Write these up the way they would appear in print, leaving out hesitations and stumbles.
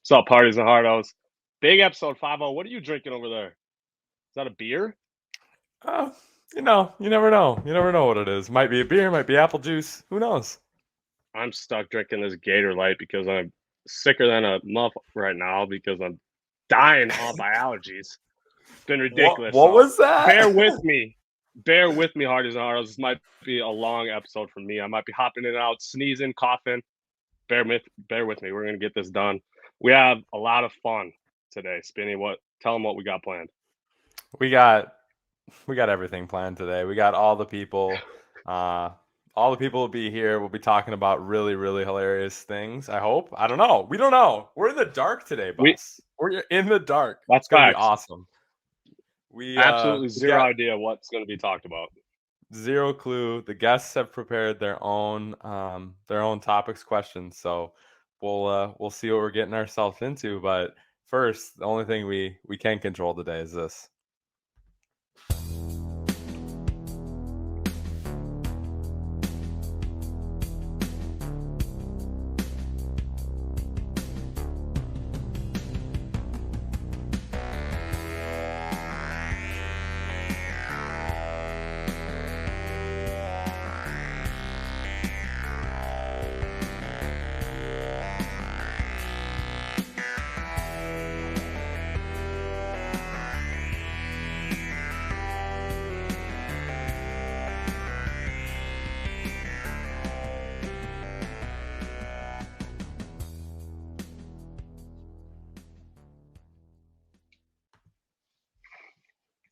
What's up, parties and hardos? Big episode 50. What are you drinking over there? Is that a beer? You never know. You never know what it is. Might be a beer, might be apple juice. Who knows? I'm stuck drinking this Gator Light because I'm sicker than a muff right now because I'm dying all by allergies. It's been ridiculous. What was that? Bear with me. Bear with me, hardies and hardos. This might be a long episode for me. I might be hopping in and out, sneezing, coughing. Bear with me. We're going to get this done. We have a lot of fun today. Spinny, tell them what we got planned. We got everything planned today. We got all the people. All the people will be here. We'll be talking about really, really hilarious things. I hope. I don't know. We don't know. We're in the dark today, Boss. We're in the dark. That's gonna facts. be awesome. We absolutely zero idea what's going to be talked about. Zero clue. The guests have prepared their own topics, questions. So we'll see what we're getting ourselves into. But first, the only thing we can control today is this.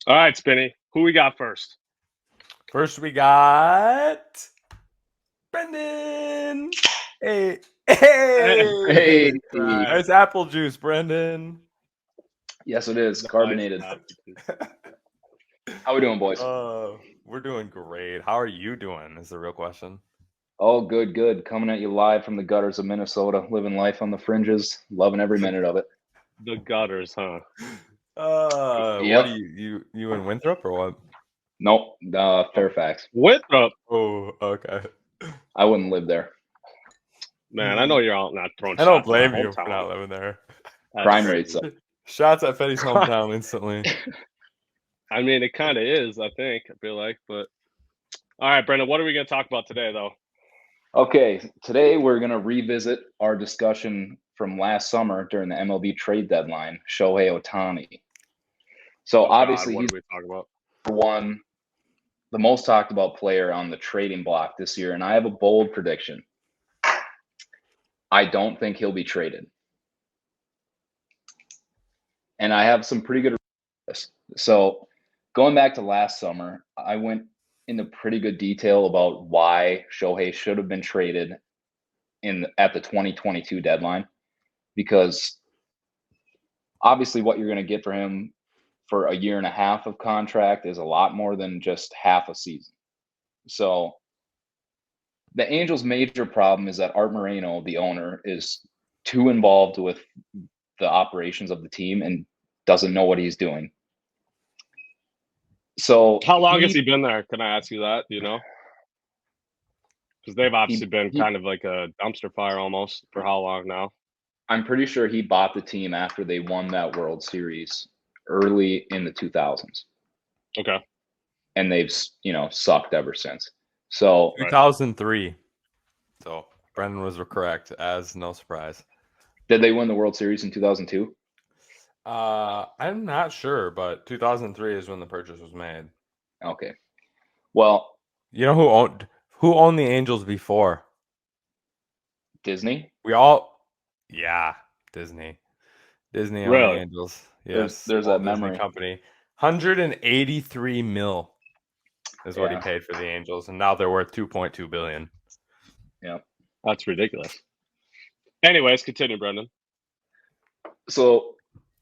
All right, Spinny. Who we got first? First, we got Brendan. Hey. It's apple juice, Brendan. Yes, it is. Carbonated. How we doing, boys? We're doing great. How are you doing is the real question. Oh, good. Coming at you live from the gutters of Minnesota, living life on the fringes, loving every minute of it. The gutters, huh? Yep. What are you in Winthrop or what? Nope, Fairfax. Winthrop? Oh, okay. I wouldn't live there. Man, I know you're all not throwing shots. I don't blame you hometown. for not living there. Crime rates up. Shots at Fetty's hometown instantly. I mean, it kind of is, I think, I feel like. But all right, Brendan, what are we going to talk about today, though? Okay, today we're going to revisit our discussion from last summer during the MLB trade deadline, Shohei Ohtani. So obviously what do we talk about? One, the most talked about player on the trading block this year, and I have a bold prediction. I don't think he'll be traded. And I have some pretty good reasons. So going back to last summer, I went into pretty good detail about why Shohei should have been traded at the 2022 deadline, because obviously what you're going to get for him for a year and a half of contract is a lot more than just half a season. So the Angels' major problem is that Art Moreno, the owner, is too involved with the operations of the team and doesn't know what he's doing. So how long has he been there? Can I ask you that? Do you know? Because they've obviously been kind of like a dumpster fire almost for how long now? I'm pretty sure he bought the team after they won that World Series early in the 2000s. Okay. And they've, sucked ever since. So 2003. So Brendan was correct, as no surprise. Did they win the World Series in 2002? I'm not sure, but 2003 is when the purchase was made. Okay. Well, you know who owned the Angels before? Disney? Disney. Disney really? owned the Angels. Yes. There's that memory company. 183 mil is what he paid for the Angels, and now they're worth 2.2 billion. Yeah. That's ridiculous. Anyways, continue, Brendan. So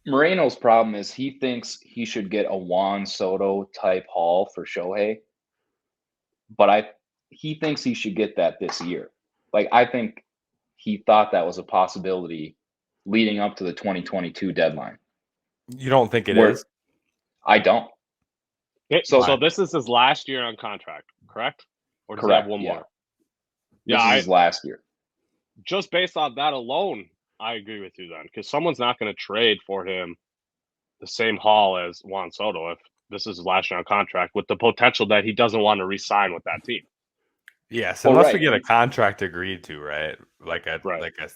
Moreno's problem is he thinks he should get a Juan Soto type haul for Shohei, but he thinks he should get that this year. Like, I think he thought that was a possibility leading up to the 2022 deadline. You don't think it is? I don't. So this is his last year on contract, correct? Or does he have one more? Yeah, this is his last year. Just based on that alone, I agree with you then, because someone's not going to trade for him the same haul as Juan Soto if this is his last round contract, with the potential that he doesn't want to re-sign with that team. Yes, Well, unless right. we get a contract agreed to, right? Like a Right. like a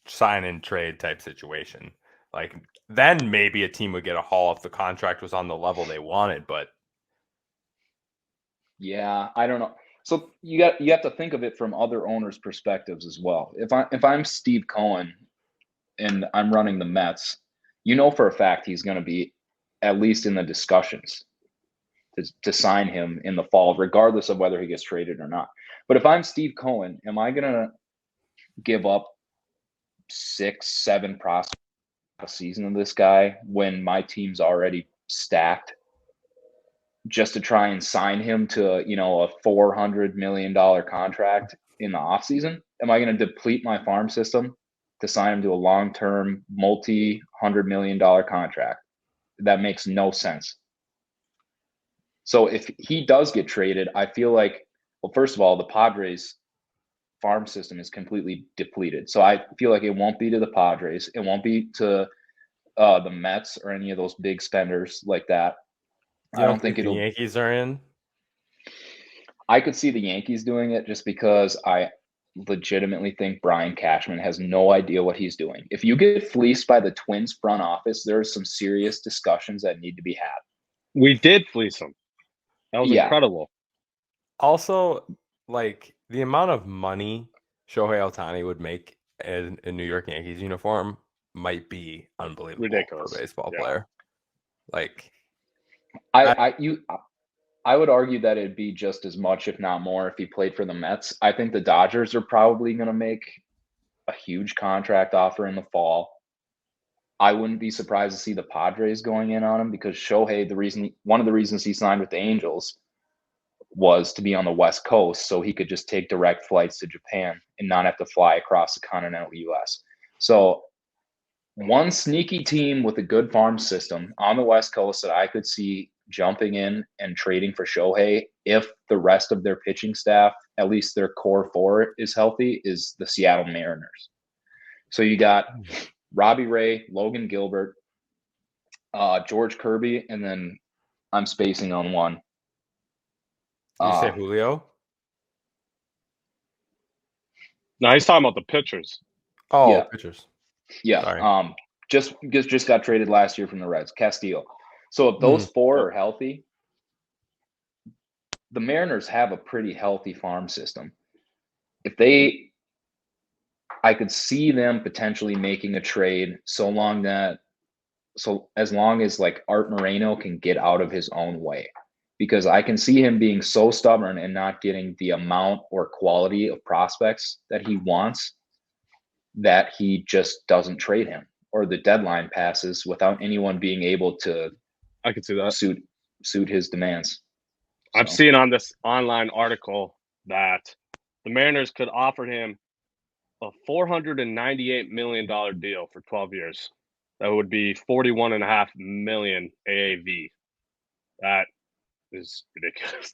sign and trade type situation. Like then maybe a team would get a haul if the contract was on the level they wanted, but Yeah, I don't know. So you have to think of it from other owners' perspectives as well. If I'm Steve Cohen and I'm running the Mets, you know for a fact he's going to be at least in the discussions to sign him in the fall, regardless of whether he gets traded or not. But if I'm Steve Cohen, am I going to give up 6, 7 prospects a season of this guy when my team's already stacked, just to try and sign him to, a $400 million contract in the offseason? Am I going to deplete my farm system to sign him to a long-term multi-$100 million contract? That makes no sense. So if he does get traded, I feel like, well, first of all, the Padres farm system is completely depleted. So I feel like it won't be to the Padres. It won't be to the Mets or any of those big spenders like that. you I don't don't think think the it'll. Yankees are in? I could see the Yankees doing it just because I legitimately think Brian Cashman has no idea what he's doing. If you get fleeced by the Twins front office, there's some serious discussions that need to be had. We did fleece him. That was Yeah. incredible. Also, like the amount of money Shohei Ohtani would make in a New York Yankees uniform might be unbelievable Ridiculous. for a baseball Yeah. player. Like I would argue that it'd be just as much, if not more, if he played for the Mets. I think the Dodgers are probably going to make a huge contract offer in the fall. I wouldn't be surprised to see the Padres going in on him, because Shohei, one of the reasons he signed with the Angels was to be on the West Coast, so he could just take direct flights to Japan and not have to fly across the continental US. So one sneaky team with a good farm system on the West Coast that I could see jumping in and trading for Shohei, if the rest of their pitching staff, at least their core four, is healthy, is the Seattle Mariners. So you got Robbie Ray, Logan Gilbert, George Kirby, and then I'm spacing on one. Did you say Julio? No, he's talking about the pitchers. Oh, Yeah. pitchers. Yeah. Sorry. Just got traded last year from the Reds, Castillo. So if those four are healthy, the Mariners have a pretty healthy farm system. I could see them potentially making a trade so as long as like Art Moreno can get out of his own way, because I can see him being so stubborn and not getting the amount or quality of prospects that he wants, that he just doesn't trade him, or the deadline passes without anyone being able to I can see that. suit his demands. I'm seeing on this online article that the Mariners could offer him a $498 million deal for 12 years. That would be $41.5 million AAV. That is ridiculous.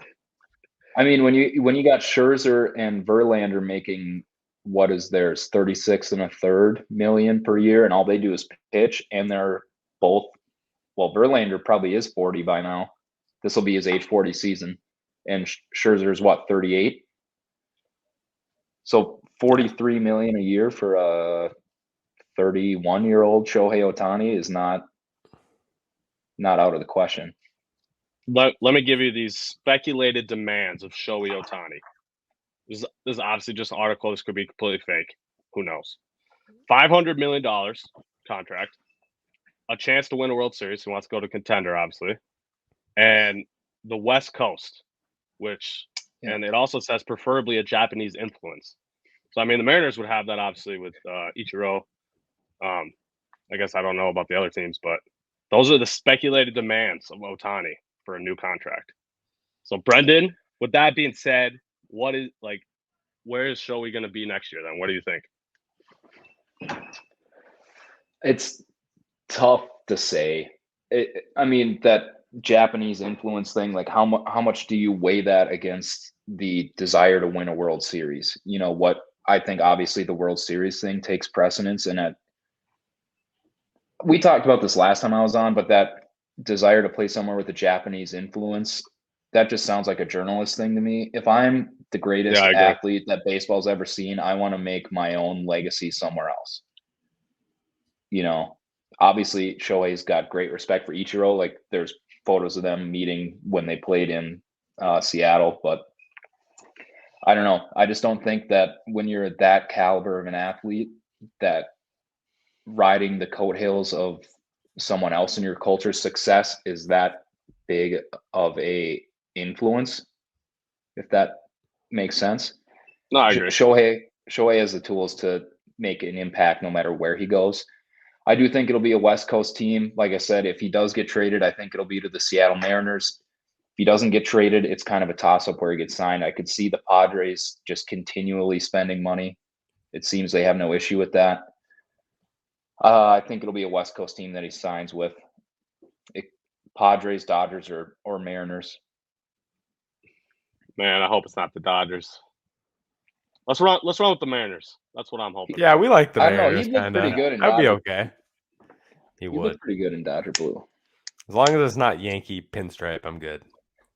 I mean, when you got Scherzer and Verlander making what is theirs, 36 and a third million per year, and all they do is pitch, and they're both, well, Verlander probably is 40 by now. This will be his age 40 season, and Scherzer's what, 38? So 43 million a year for a 31-year-old Shohei Ohtani is not out of the question. Let me give you these speculated demands of Shohei Ohtani. This is obviously just an article. This could be completely fake. Who knows? $500 million contract, a chance to win a World Series. He wants to go to contender, obviously, and the West Coast, and it also says preferably a Japanese influence. So, I mean, the Mariners would have that, obviously, with Ichiro. I guess I don't know about the other teams, but those are the speculated demands of Ohtani for a new contract. So, Brendan, with that being said, where is Shohei going to be next year then? What do you think? It's tough to say. I mean, that Japanese influence thing, like how much do you weigh that against the desire to win a World Series? What I think, obviously the World Series thing takes precedence, and at we talked about this last time I was on, but that desire to play somewhere with a Japanese influence, that just sounds like a journalist thing to me. If I'm the greatest Yeah, I agree. athlete that baseball's ever seen, I want to make my own legacy somewhere else. You know, obviously Shohei's got great respect for Ichiro. Like there's photos of them meeting when they played in Seattle, but I don't know. I just don't think that when you're that caliber of an athlete, that riding the coattails of someone else in your culture's success is that big of a influence, if that makes sense. No, I agree. Shohei has the tools to make an impact no matter where he goes. I do think it'll be a West Coast team. Like I said, if he does get traded, I think it'll be to the Seattle Mariners. If he doesn't get traded, it's kind of a toss-up where he gets signed. I could see the Padres just continually spending money. It seems they have no issue with that. I think it'll be a West Coast team that he signs with. Padres, Dodgers, or Mariners. Man, I hope it's not the Dodgers. Let's run with the Mariners. That's what I'm hoping. Yeah, we like the I don't know. Mariners. He looked pretty good in That'd be Dodger. okay. He would. Looked pretty good in Dodger blue. As long as it's not Yankee pinstripe, I'm good.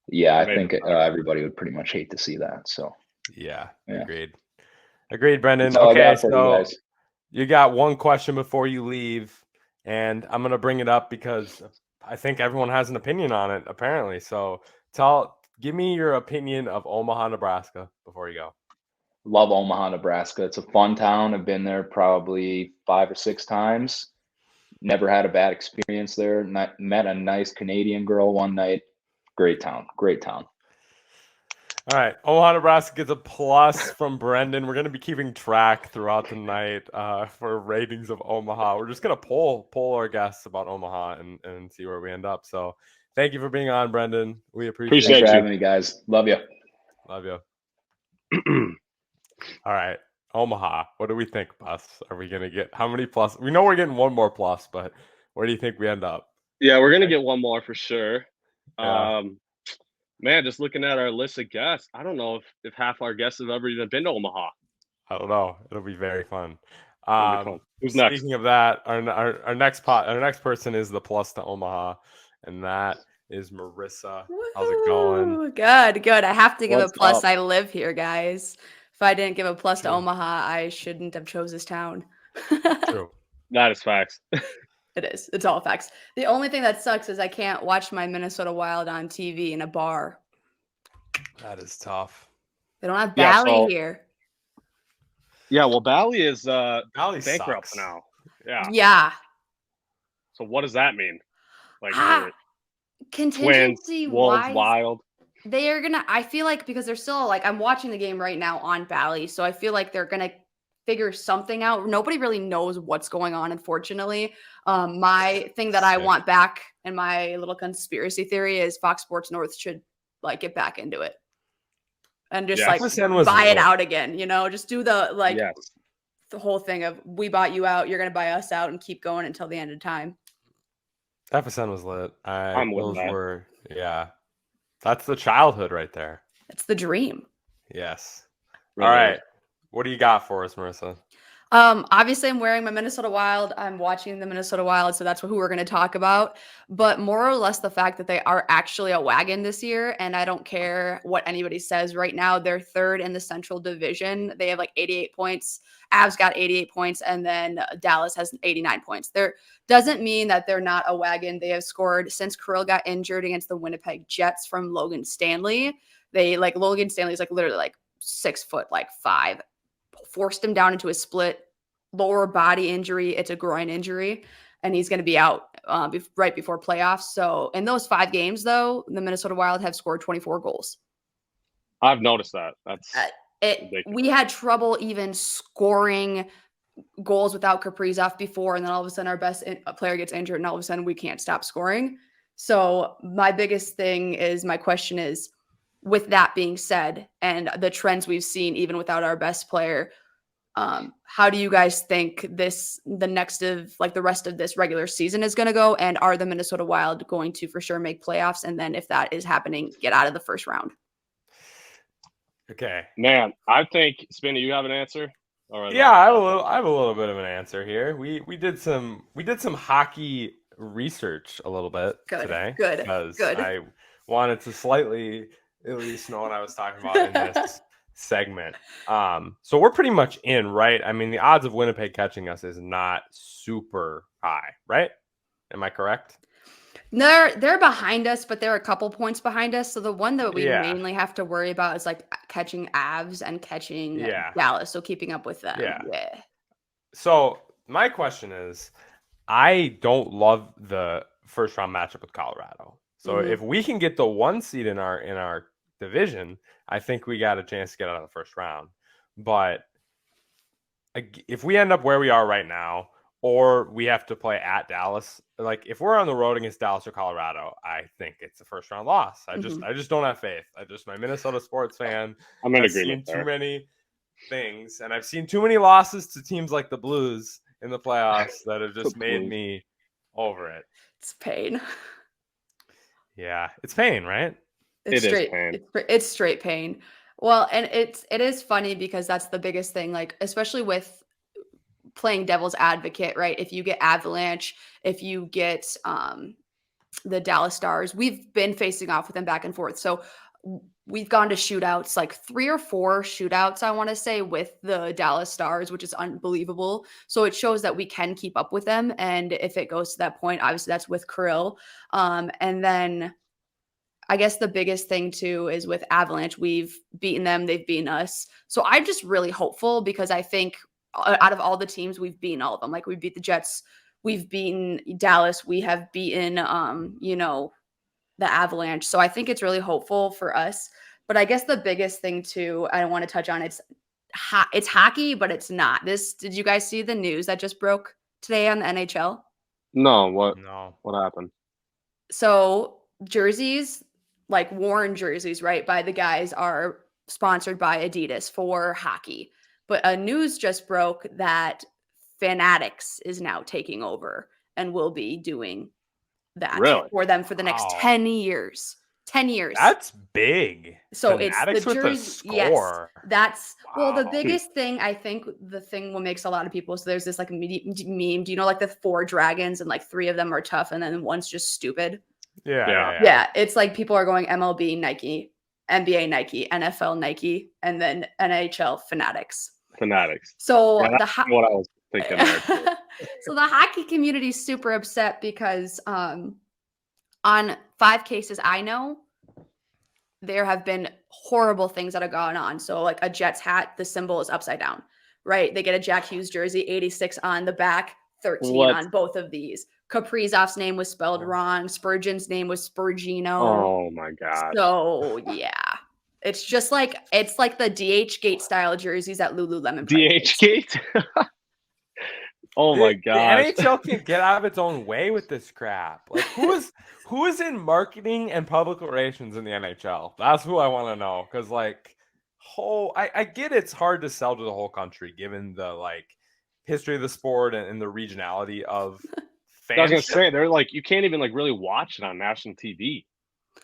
Yeah, I think everybody would pretty much hate to see that. So yeah. Yeah. Agreed, Brendan. That's all I Okay, got for you so guys. you got one question before you leave, and I'm gonna bring it up because I think everyone has an opinion on it, apparently. So give me your opinion of Omaha, Nebraska before you go. Love Omaha, Nebraska. It's a fun town. I've been there probably 5 or 6 times. Never had a bad experience there. Met a nice Canadian girl one night. Great town. All right. Omaha, Nebraska gets a plus from Brendan. We're going to be keeping track throughout the night for ratings of Omaha. We're just going to poll our guests about Omaha and see where we end up. So thank you for being on, Brendan. We appreciate Thanks for you. having me, guys. Love you. Love you. All right. Omaha. What do we think, Bus? Are we going to get how many plus? We know we're getting one more plus, but where do you think we end up? Yeah, we're going to get one more for sure. Yeah. Man, just looking at our list of guests, I don't know if half our guests have ever even been to Omaha. I don't know. It'll be very fun. Who's next? Speaking of that, our next person is the plus to Omaha, and that is Marissa. How's it going? Good. I have to give What's a plus. up? I live here, guys. If I didn't give a plus to True. Omaha, I shouldn't have chose this town. True. That is facts. It is. It's all facts. The only thing that sucks is I can't watch my Minnesota Wild on TV in a bar. That is tough. They don't have Yeah, Bally here. Yeah, well, Bally is Bally bankrupt sucks. now. Yeah. Yeah. So what does that mean? Like Ah, Twins, contingency Wolves, wise, Wild. they are gonna. I feel like because they're still like I'm watching the game right now on Bally, so I feel like they're gonna figure something out. Nobody really knows what's going on, unfortunately. My thing that I want back and my little conspiracy theory is Fox Sports North should like get back into it and just like buy it out again. You know, just do the the whole thing of we bought you out, you're gonna buy us out, and keep going until the end of time. FSN was lit. I'm with that. Yeah. That's the childhood right there. It's the dream. Yes. Really. All right. What do you got for us, Marissa? Obviously I'm wearing my Minnesota Wild. I'm watching the Minnesota Wild, so that's who we're going to talk about. But more or less the fact that they are actually a wagon this year, and I don't care what anybody says right now. They're third in the Central Division. They have like 88 points. Avs got 88 points, and then Dallas has 89 points. There doesn't mean that they're not a wagon. They have scored since Kirill got injured against the Winnipeg Jets from Logan Stanley. Logan Stanley's like literally like 6'5", forced him down into a split lower body injury. It's a groin injury, and he's going to be out right before playoffs. So in those 5 games, though, the Minnesota Wild have scored 24 goals. I've noticed that. That's we had trouble even scoring goals without Kaprizov before, and then all of a sudden our best player gets injured, and all of a sudden we can't stop scoring. So my question is, with that being said, and the trends we've seen even without our best player, how do you guys think the rest of this regular season is going to go? And are the Minnesota Wild going to for sure make playoffs? And then if that is happening, get out of the first round? Okay. Man, I think, Spinny, you have an answer? Or Yeah, like, I have a little bit of an answer here. We did some hockey research a little bit today because Good. I wanted to slightly at least know what I was talking about in this segment. So we're pretty much in, right? I mean, the odds of Winnipeg catching us is not super high, right? Am I correct? They're behind us, but they're a couple points behind us. So the one that we Yeah. mainly have to worry about is like catching Avs and catching Yeah. Dallas. So keeping up with them. Yeah. Yeah. So my question is, I don't love the first round matchup with Colorado. So if we can get the 1 seed in our division, I think we got a chance to get out of the first round. But if we end up where we are right now, or we have to play at Dallas, like if we're on the road against Dallas or Colorado, I think it's a first round loss. I just don't have faith. My Minnesota sports fan. I'm in I've agreement seen there. too many things, and I've seen too many losses to teams like the Blues in the playoffs that have just made me over it. It's pain. Yeah, it's pain, right? It's It is straight pain. It's straight pain. Well, and it is funny because that's the biggest thing, like especially with playing devil's advocate, right? If you get Avalanche, if you get the Dallas Stars, we've been facing off with them back and forth. So we've gone to shootouts, like 3 or 4 shootouts, I want to say, with the Dallas Stars, which is unbelievable. So it shows that we can keep up with them. And if it goes to that point, obviously that's with Kirill. And then I guess the biggest thing too is with Avalanche, we've beaten them, they've beaten us. So I'm just really hopeful because I think out of all the teams, we've beaten all of them. Like we beat the Jets, we've beaten Dallas, we have beaten, the Avalanche. So I think it's really hopeful for us. But I guess the biggest thing too, I want to touch on, it's hockey, but it's not. Did you guys see the news that just broke today on the NHL? No, what No. happened? So jerseys, like worn jerseys, right, by the guys are sponsored by Adidas for hockey. But a news just broke that Fanatics is now taking over and will be doing that Really? for them for the next 10 years. 10 years. That's big. So Fanatics it's the with jersey. the Yes, score. that's well. The Wow. biggest thing, I think, the thing what makes a lot of people. So there's this like meme. Do you know like the 4 dragons and like 3 of them are tough and then one's just stupid? Yeah. It's like people are going MLB Nike, NBA Nike, NFL Nike, and then NHL Fanatics. So Yeah, that's what I was thinking there too. So the hockey community is super upset because on 5 cases I know, there have been horrible things that have gone on. So like a Jets hat, the symbol is upside down, right? They get a Jack Hughes jersey, 86 on the back, 13 on both of these. Kaprizov's name was spelled wrong. Spurgeon's name was Spurgino. Oh my God. So yeah. It's like the DH Gate style jerseys at Lululemon. DH Gate? Oh my God. The NHL can get out of its own way with this crap. Like who is in marketing and public relations in the NHL? That's who I want to know. Because I get it's hard to sell to the whole country given the history of the sport and the regionality of fans. I was gonna say they're like you can't even really watch it on national TV.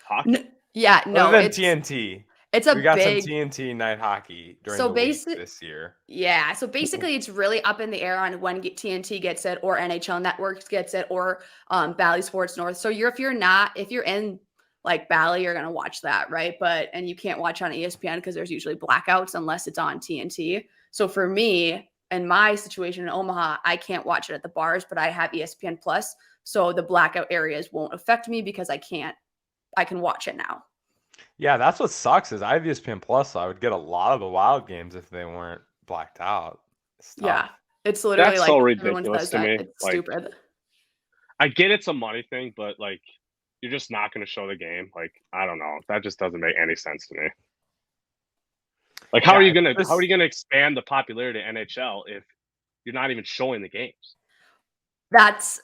Hockey. Other than TNT. We got some TNT night hockey during the week this year. Yeah, so basically it's really up in the air on when TNT gets it or NHL Networks gets it or Bally Sports North. So if you're in Bally, you're gonna watch that, right? And you can't watch on ESPN because there's usually blackouts unless it's on TNT. So for me, in my situation in Omaha, I can't watch it at the bars, but I have ESPN Plus, so the blackout areas won't affect me because I can watch it now. Yeah, that's what sucks is I have ESPN Plus, so I would get a lot of the Wild games if they weren't blacked out. Yeah, it's literally that's so ridiculous to me. It's stupid. I get it's a money thing, but you're just not going to show the game. I don't know. That just doesn't make any sense to me. How are you gonna expand the popularity of NHL if you're not even showing the games? That's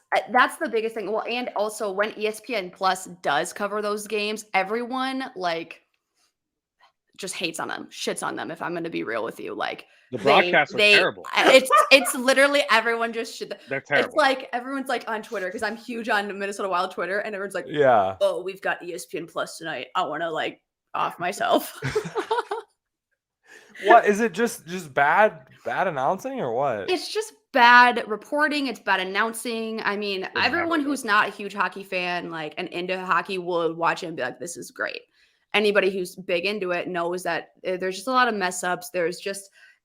the biggest thing. Well, and also when ESPN Plus does cover those games, everyone just hates on them, shits on them. If I'm going to be real with you, the broadcasts are terrible. It's literally everyone just shit. They're terrible. It's everyone's on Twitter because I'm huge on Minnesota Wild Twitter, and everyone's like, yeah, oh, we've got ESPN Plus tonight. I want to off myself. What is it? Just bad announcing or what? It's just bad reporting. It's bad announcing. I mean, everyone never who's not a huge hockey fan, like, and into hockey will watch it and be like, this is great. Anybody who's big into it knows that there's just a lot of mess ups.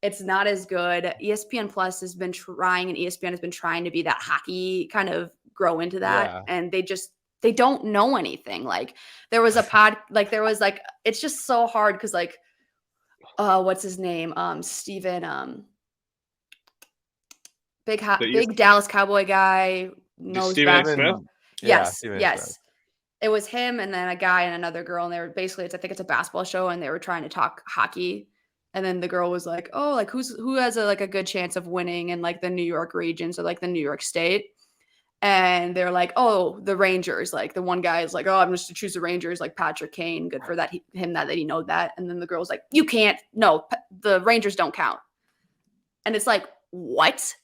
It's not as good. ESPN Plus has been trying, and ESPN has been trying to be that hockey, kind of grow into that. Yeah. And they don't know anything. Like, there was it's just so hard because, like, what's his name? Steven, big Dallas Cowboy guy, knows Stephen basketball. Smith? Yes, Stephen yes. Smith. It was him and then a guy and another girl, and they were basically, I think it's a basketball show, and they were trying to talk hockey. And then the girl was like, "Oh, like who has a good chance of winning in like the New York regions or like the New York State?" And they're like, "Oh, the Rangers." Like, the one guy is like, "Oh, I'm just to choose the Rangers." Like, Patrick Kane, good for that. That he know that. And then the girl's like, "You can't. No, the Rangers don't count." And it's like, what?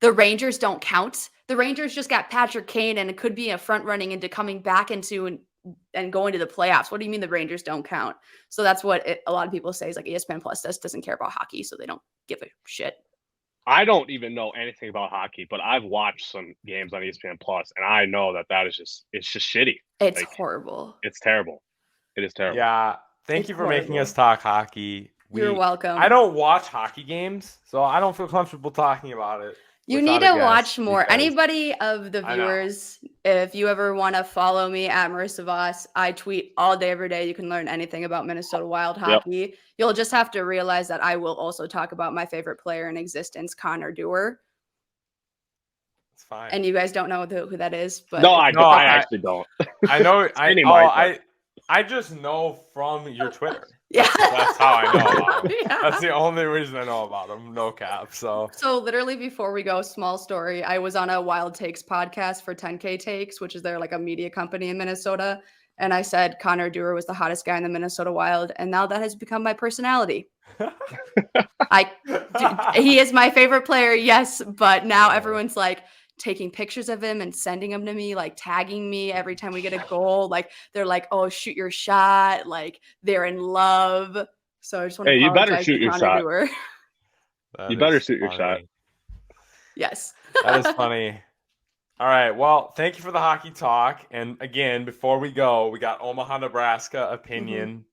The Rangers don't count? The Rangers just got Patrick Kane, and it could be a front running into coming back into and going to the playoffs. What do you mean the Rangers don't count? So that's what a lot of people say is like ESPN Plus doesn't care about hockey, so they don't give a shit. I don't even know anything about hockey, but I've watched some games on ESPN Plus, and I know that is just shitty. It's Like, horrible. It's terrible. It is terrible. Yeah. Thank It's you for making horrible. us talk hockey. You're welcome. I don't watch hockey games, so I don't feel comfortable talking about it. You without need a to guest watch more. because- Anybody of the I know. viewers, if you ever want to follow me at Marissa Voss, I tweet all day, every day. You can learn anything about Minnesota Wild hockey. You'll just have to realize that I will also talk about my favorite player in existence, Connor Dewar. It's fine. And you guys don't know who that is, but No, I actually don't. I know. Spinny might, I just know from your Twitter. yeah, That's how I know about him. Yeah. That's the only reason I know about him. No cap. So literally before we go, small story. I was on a Wild Takes podcast for 10K Takes, which is their like a media company in Minnesota. And I said Connor Dewar was the hottest guy in the Minnesota Wild. And now that has become my personality. He is my favorite player. Yes. But now everyone's like taking pictures of him and sending them to me, like tagging me every time we get a goal. Like, they're like, "Oh, shoot your shot." Like, they're in love. So I just want to you better apologize shoot to your Connor shot. Dewar. You better shoot your shot. Yes. That is funny. All right. Well, thank you for the hockey talk. And again, before we go, we got Omaha, Nebraska opinion.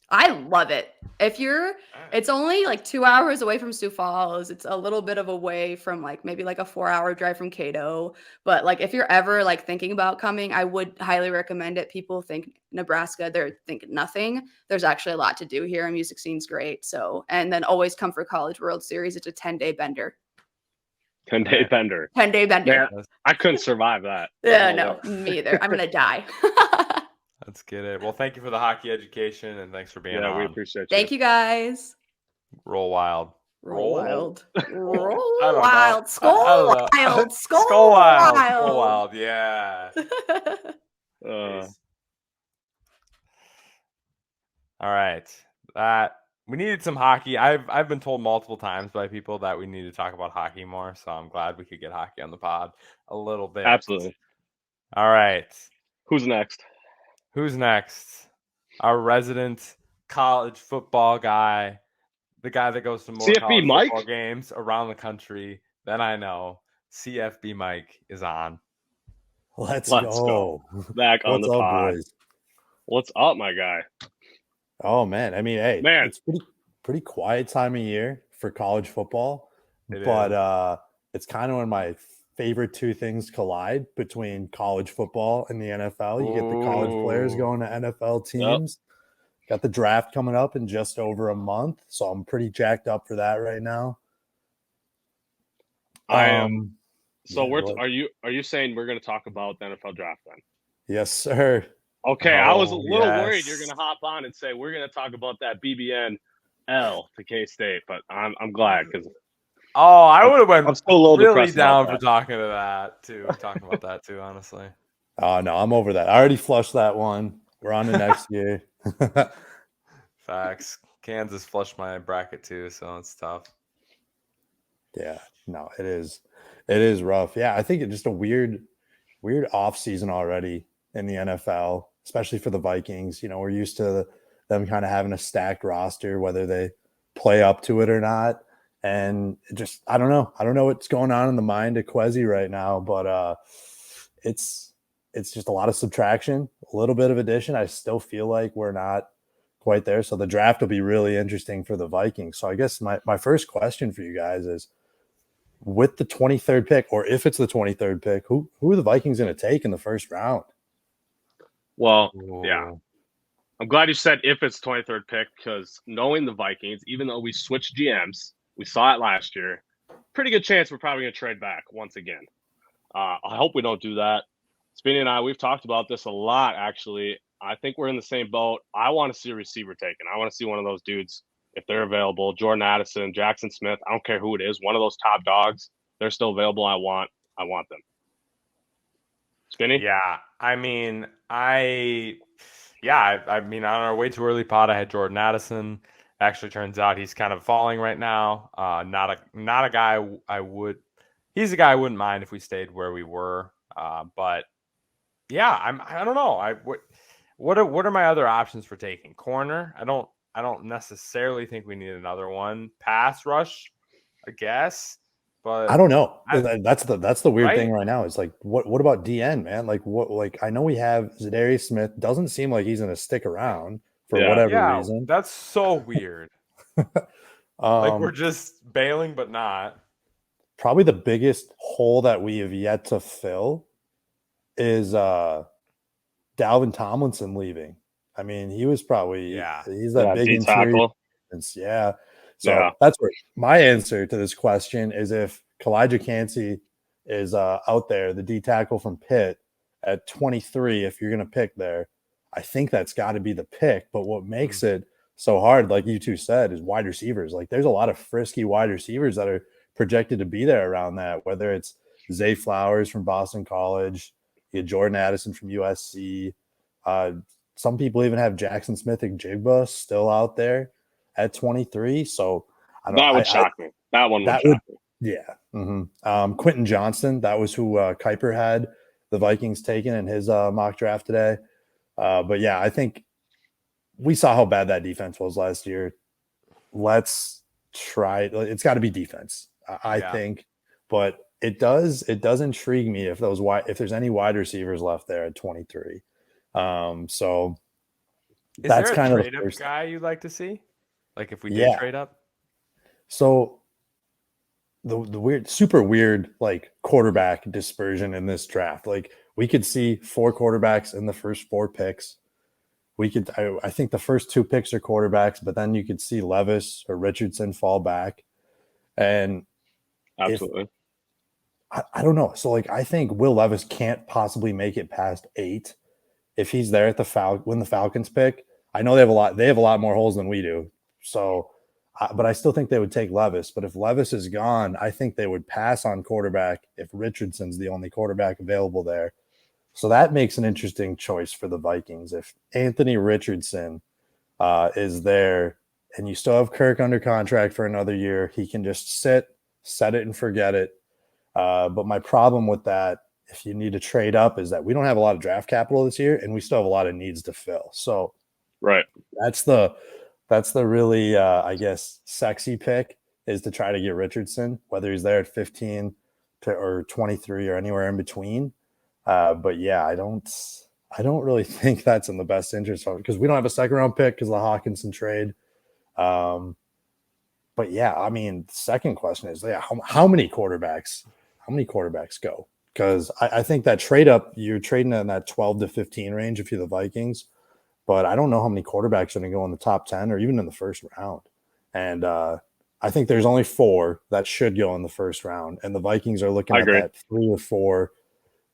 I love it. It's only like 2 hours away from Sioux Falls. It's a little bit of away from like maybe like a 4-hour drive from Cato. But like, if you're ever like thinking about coming, I would highly recommend it. People think Nebraska, they're thinking nothing. There's actually a lot to do here. Music scene's great. So, and then always come for College World Series. It's a 10-day bender. 10-day bender. 10-day bender. Man, I couldn't survive that. Yeah, no, me either. I'm gonna die. Let's get it. Well, thank you for the hockey education, and thanks for being on. We appreciate you. Thank you guys. Roll Wild. Roll Wild. Roll I don't know. Wild. Skull I don't know. Wild. Skull Skull Wild. Wild. Skull Wild. Yeah. All right. We needed some hockey. I've been told multiple times by people that we need to talk about hockey more, so I'm glad we could get hockey on the pod a little bit. Absolutely. All right. Who's next? Our resident college football guy, the guy that goes to more CFB college Mike? football games around the country than I know. CFB Mike is on. Let's go. Back on the What's up, pod. boys? What's up, my guy? Oh man, I mean, hey, Man. it's pretty quiet time of year for college football, It but it's kind of when my favorite two things collide between college football and the NFL. You get the college players going to NFL teams. Got the draft coming up in just over a month, so I'm pretty jacked up for that right now. I am. So yeah, are you saying we're going to talk about the NFL draft then? Yes, sir. Okay, I was a Oh, little yes. worried you're going to hop on and say we're going to talk about that BBN L to K-State, but I'm glad because Oh, I would have I'm went still a little really depressed down about for talking about that too, honestly. Oh no, I'm over that. I already flushed that one. We're on to next year. Facts. Kansas flushed my bracket too, so it's tough. Yeah, no, it is. It is rough. Yeah, I think it's just a weird off season already in the NFL, especially for the Vikings. You know, we're used to them kind of having a stacked roster, whether they play up to it or not. And I don't know. I don't know what's going on in the mind of Quezzy right now, but it's just a lot of subtraction, a little bit of addition. I still feel like we're not quite there. So the draft will be really interesting for the Vikings. So I guess my first question for you guys is, with the 23rd pick, or if it's the 23rd pick, who are the Vikings going to take in the first round? Well, Ooh. yeah. I'm glad you said if it's 23rd pick, because knowing the Vikings, even though we switched GMs, we saw it last year, pretty good chance we're probably going to trade back once again. I hope we don't do that. Spinny and I, we've talked about this a lot, actually. I think we're in the same boat. I want to see a receiver taken. I want to see one of those dudes, if they're available, Jordan Addison, Jackson Smith, I don't care who it is, one of those top dogs, they're still available. I want them. Spinny? Yeah, I mean, on our way to early pod, I had Jordan Addison. Actually, turns out he's kind of falling right now. Not a guy I would. He's a guy I wouldn't mind if we stayed where we were. But yeah, I don't know. What are my other options for taking? Corner? I don't necessarily think we need another one. Pass rush, I guess. But I don't know. That's the weird right? thing right now. Is like, what about DN, man? Like I know we have Zadarius Smith. Doesn't seem like he's going to stick around for whatever reason. That's so weird. Like we're just bailing, but not. Probably the biggest hole that we have yet to fill is Dalvin Tomlinson leaving. I mean, he was probably he's that big interior. Yeah. So that's where my answer to this question is, if Kalijah Cansey is out there, the D tackle from Pitt at 23, if you're going to pick there, I think that's got to be the pick. But what makes it so hard, like you two said, is wide receivers. Like there's a lot of frisky wide receivers that are projected to be there around that, whether it's Zay Flowers from Boston College, you had Jordan Addison from USC. Some people even have Jackson Smith and Jigba still out there at 23. So that would shock me. That one would shock me. Yeah. Mm-hmm. Quentin Johnston, that was who Kuiper had the Vikings taken in his mock draft today. But yeah, I think we saw how bad that defense was last year. Let's try it. It's got to be defense, I think. But it does intrigue me if there's any wide receivers left there at 23. So is that's there a kind of trade the up first guy you'd like to see? Like if we did trade up? So the super weird like quarterback dispersion in this draft. Like we could see 4 quarterbacks in the first 4 picks. I think the first 2 picks are quarterbacks, but then you could see Levis or Richardson fall back. And absolutely. I don't know. So like I think Will Levis can't possibly make it past 8 if he's there at when the Falcons pick. I know they have a lot more holes than we do. So but I still think they would take Levis. But if Levis is gone, I think they would pass on quarterback if Richardson's the only quarterback available there. So that makes an interesting choice for the Vikings. If Anthony Richardson is there and you still have Kirk under contract for another year, he can just set it and forget it. But my problem with that, if you need to trade up, is that we don't have a lot of draft capital this year and we still have a lot of needs to fill. So that's the really, I guess, sexy pick, is to try to get Richardson, whether he's there at 15 or 23 or anywhere in between. But yeah, I don't really think that's in the best interest of it, because we don't have a second round pick because of the Hawkinson trade. But yeah, I mean, the second question is, how many quarterbacks go? Because I think that trade up, you're trading in that 12 to 15 range if you're the Vikings. But I don't know how many quarterbacks are going to go in the top 10 or even in the first round. And I think there's only 4 that should go in the first round. And the Vikings are looking at that 3 or 4,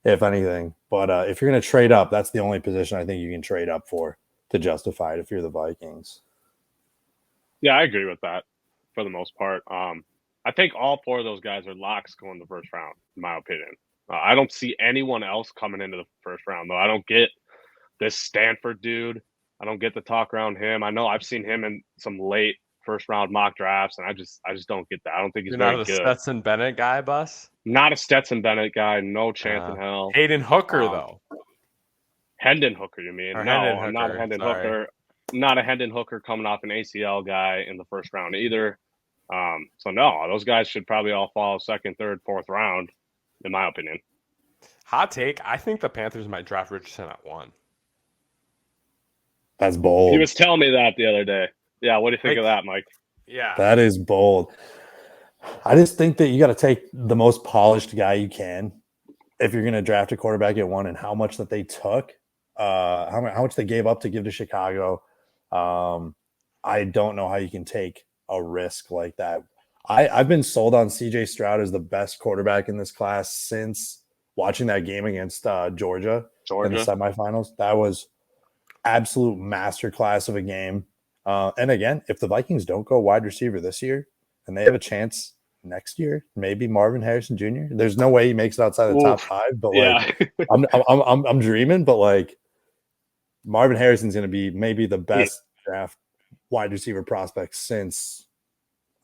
if anything. But if you're going to trade up, that's the only position I think you can trade up for to justify it if you're the Vikings. Yeah, I agree with that for the most part. I think all 4 of those guys are locks going the first round, in my opinion. I don't see anyone else coming into the first round, though. I don't get this Stanford dude. I don't get the talk around him. I know I've seen him in some late first round mock drafts, and I just don't get that. I don't think he's very good. You're not a Stetson Bennett guy, Bus? Not a Stetson Bennett guy. No chance in hell. Hayden Hooker, though. Hendon Hooker, you mean? Or no, Hendon I'm not a Hooker, Hendon sorry. Hooker. not a Hendon Hooker coming off an ACL guy in the first round either. So no, those guys should probably all fall second, third, fourth round, in my opinion. Hot take. I think the Panthers might draft Richardson at 1. That's bold. He was telling me that the other day. Yeah, what do you think of that, Mike? Yeah. That is bold. I just think that you got to take the most polished guy you can if you're going to draft a quarterback at 1, and how much that they took, how much they gave up to give to Chicago. I don't know how you can take a risk like that. I've been sold on CJ Stroud as the best quarterback in this class since watching that game against Georgia in the semifinals. That was absolute masterclass of a game. And again, if the Vikings don't go wide receiver this year and they have a chance next year, maybe Marvin Harrison Jr. There's no way he makes it outside the top 5, but like I'm dreaming, but like Marvin Harrison's going to be maybe the best draft wide receiver prospect since,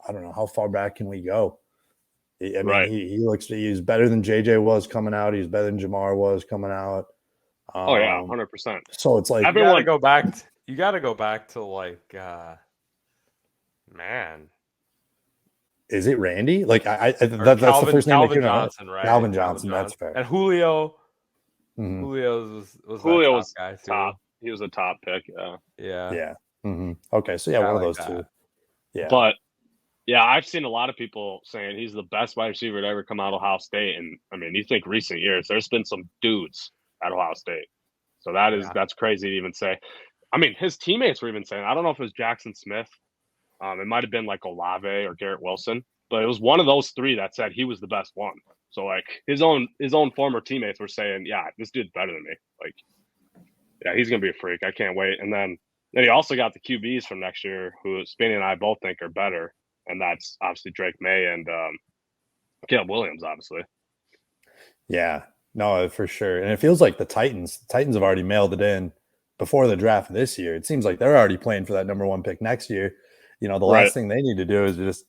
I don't know, how far back can we go? I mean, he's better than JJ was coming out. He's better than Jamar was coming out. 100%. So it's like you gotta go back to like man. Is it Randy? Like that's the first name Calvin Johnson, right? Calvin Johnson, that's fair. And Julio. Mm-hmm. Julio was guy too. top. He was a top pick. Yeah. Mm-hmm. Okay, so yeah, one of those two. Yeah, but yeah, I've seen a lot of people saying he's the best wide receiver to ever come out of Ohio State, and I mean, you think recent years, there's been some dudes at Ohio State, so that's crazy to even say. I mean, his teammates were even saying, I don't know if it was Jackson Smith, it might have been like Olave or Garrett Wilson, but it was one of those 3 that said he was the best one. So like his own former teammates were saying, yeah, this dude's better than me. Like, yeah, he's gonna be a freak. I can't wait. And then he also got the QBs from next year, who Spinny and I both think are better, and that's obviously Drake May and Caleb Williams, obviously. Yeah, no, for sure. And it feels like the Titans have already mailed it in before the draft this year. It seems like they're already playing for that number 1 pick next year. You know, the last thing they need to do is just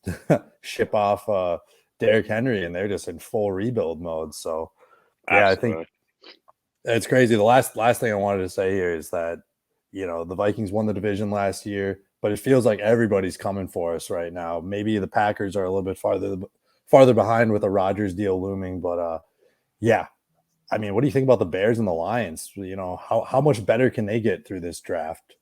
ship off Derrick Henry, and they're just in full rebuild mode. So, yeah, absolutely. I think it's crazy. The last thing I wanted to say here is that, you know, the Vikings won the division last year, but it feels like everybody's coming for us right now. Maybe the Packers are a little bit farther behind with a Rodgers deal looming, but yeah. I mean, what do you think about the Bears and the Lions? You know, how much better can they get through this draft?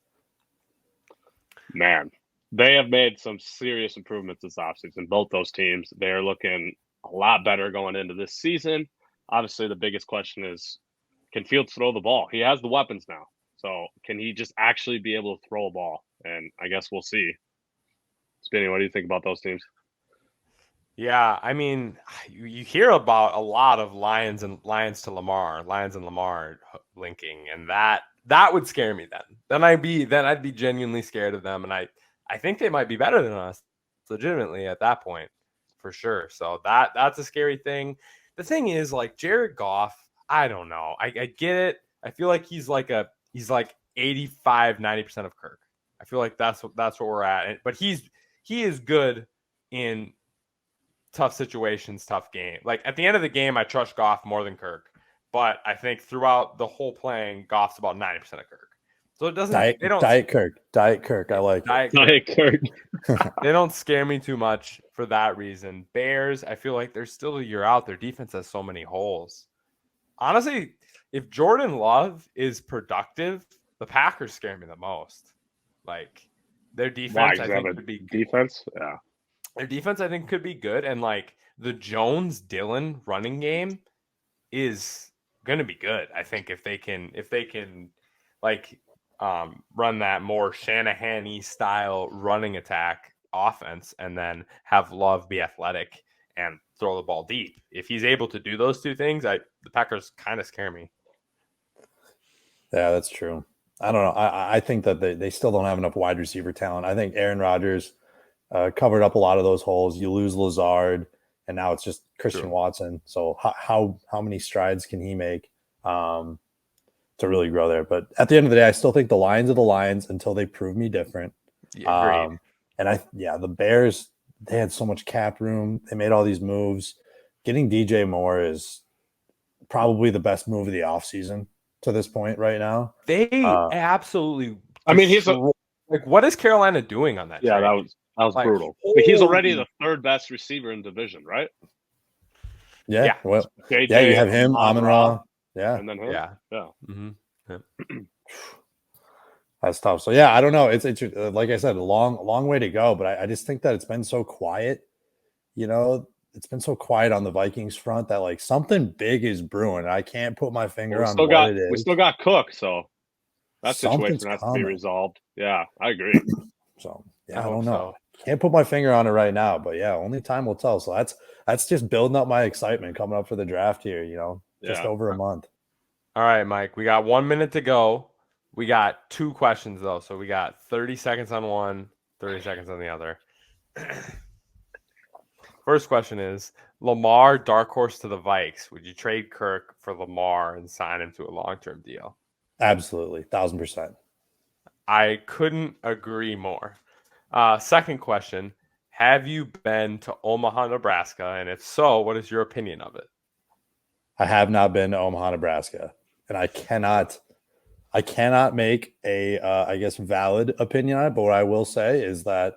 Man, they have made some serious improvements this offseason. Both those teams, they're looking a lot better going into this season. Obviously, the biggest question is, can Fields throw the ball? He has the weapons now. So can he just actually be able to throw a ball? And I guess we'll see. Spinny, what do you think about those teams? Yeah, I mean, you hear about a lot of Lions and Lamar linking, and that would scare me then. Then I'd be genuinely scared of them, and I think they might be better than us legitimately at that point, for sure. So that's a scary thing. The thing is, like, Jared Goff, I don't know. I get it. I feel like he's like 85-90% of Kirk. I feel like that's where we're at. But he is good in tough situations, tough game. Like, at the end of the game, I trust Goff more than Kirk. But I think throughout the whole playing, Goff's about 90% of Kirk. So it doesn't. Diet Kirk. I like Diet Kirk. They don't scare me too much for that reason. Bears, I feel like they're still a year out. Their defense has so many holes. Honestly, if Jordan Love is productive, the Packers scare me the most. Like, their defense, I think, could be good. Defense, yeah. Their defense, I think, could be good, and like the Jones-Dillon running game is going to be good. I think if they can, like, run that more Shanahan-y style running attack offense, and then have Love be athletic and throw the ball deep. If he's able to do those two things, the Packers kind of scare me. Yeah, that's true. I don't know. I think that they still don't have enough wide receiver talent. I think Aaron Rodgers covered up a lot of those holes. You lose Lazard, and now it's just Christian Watson. So how many strides can he make to really grow there? But at the end of the day, I still think the Lions are the Lions until they prove me different. Yeah, the Bears, they had so much cap room. They made all these moves. Getting DJ Moore is probably the best move of the offseason to this point right now. They absolutely. I mean, he's Like, what is Carolina doing on that? Yeah, trade? that was Like, brutal. But he's already holy- the third best receiver in division, right? Yeah. Yeah. Well, JJ, yeah, you have him, Amon-Ra, Amon-Ra. Yeah. and then him. Yeah. Yeah. That's tough. So yeah, I don't know. It's like I said, a long way to go. But I just think that it's been so quiet. You know, it's been so quiet on the Vikings front that like something big is brewing. I can't put my finger on what it is. We still got Cook, so that Something's situation has to be coming. resolved. Yeah, I agree. So I yeah, I hope don't know. so. Can't put my finger on it right now, but yeah, only time will tell. So that's just building up my excitement coming up for the draft here. You know, just Yeah. over a month. All right, Mike. We got 1 minute to go. We got 2 questions though, so we got 30 seconds on one, 30 seconds on the other. First question is Lamar, dark horse to the Vikes. Would you trade Kirk for Lamar and sign him to a long-term deal? Absolutely, 1,000%. I couldn't agree more. Second question: have you been to Omaha, Nebraska? And if so, what is your opinion of it? I have not been to Omaha, Nebraska, and I cannot make a I guess valid opinion on it. But what I will say is that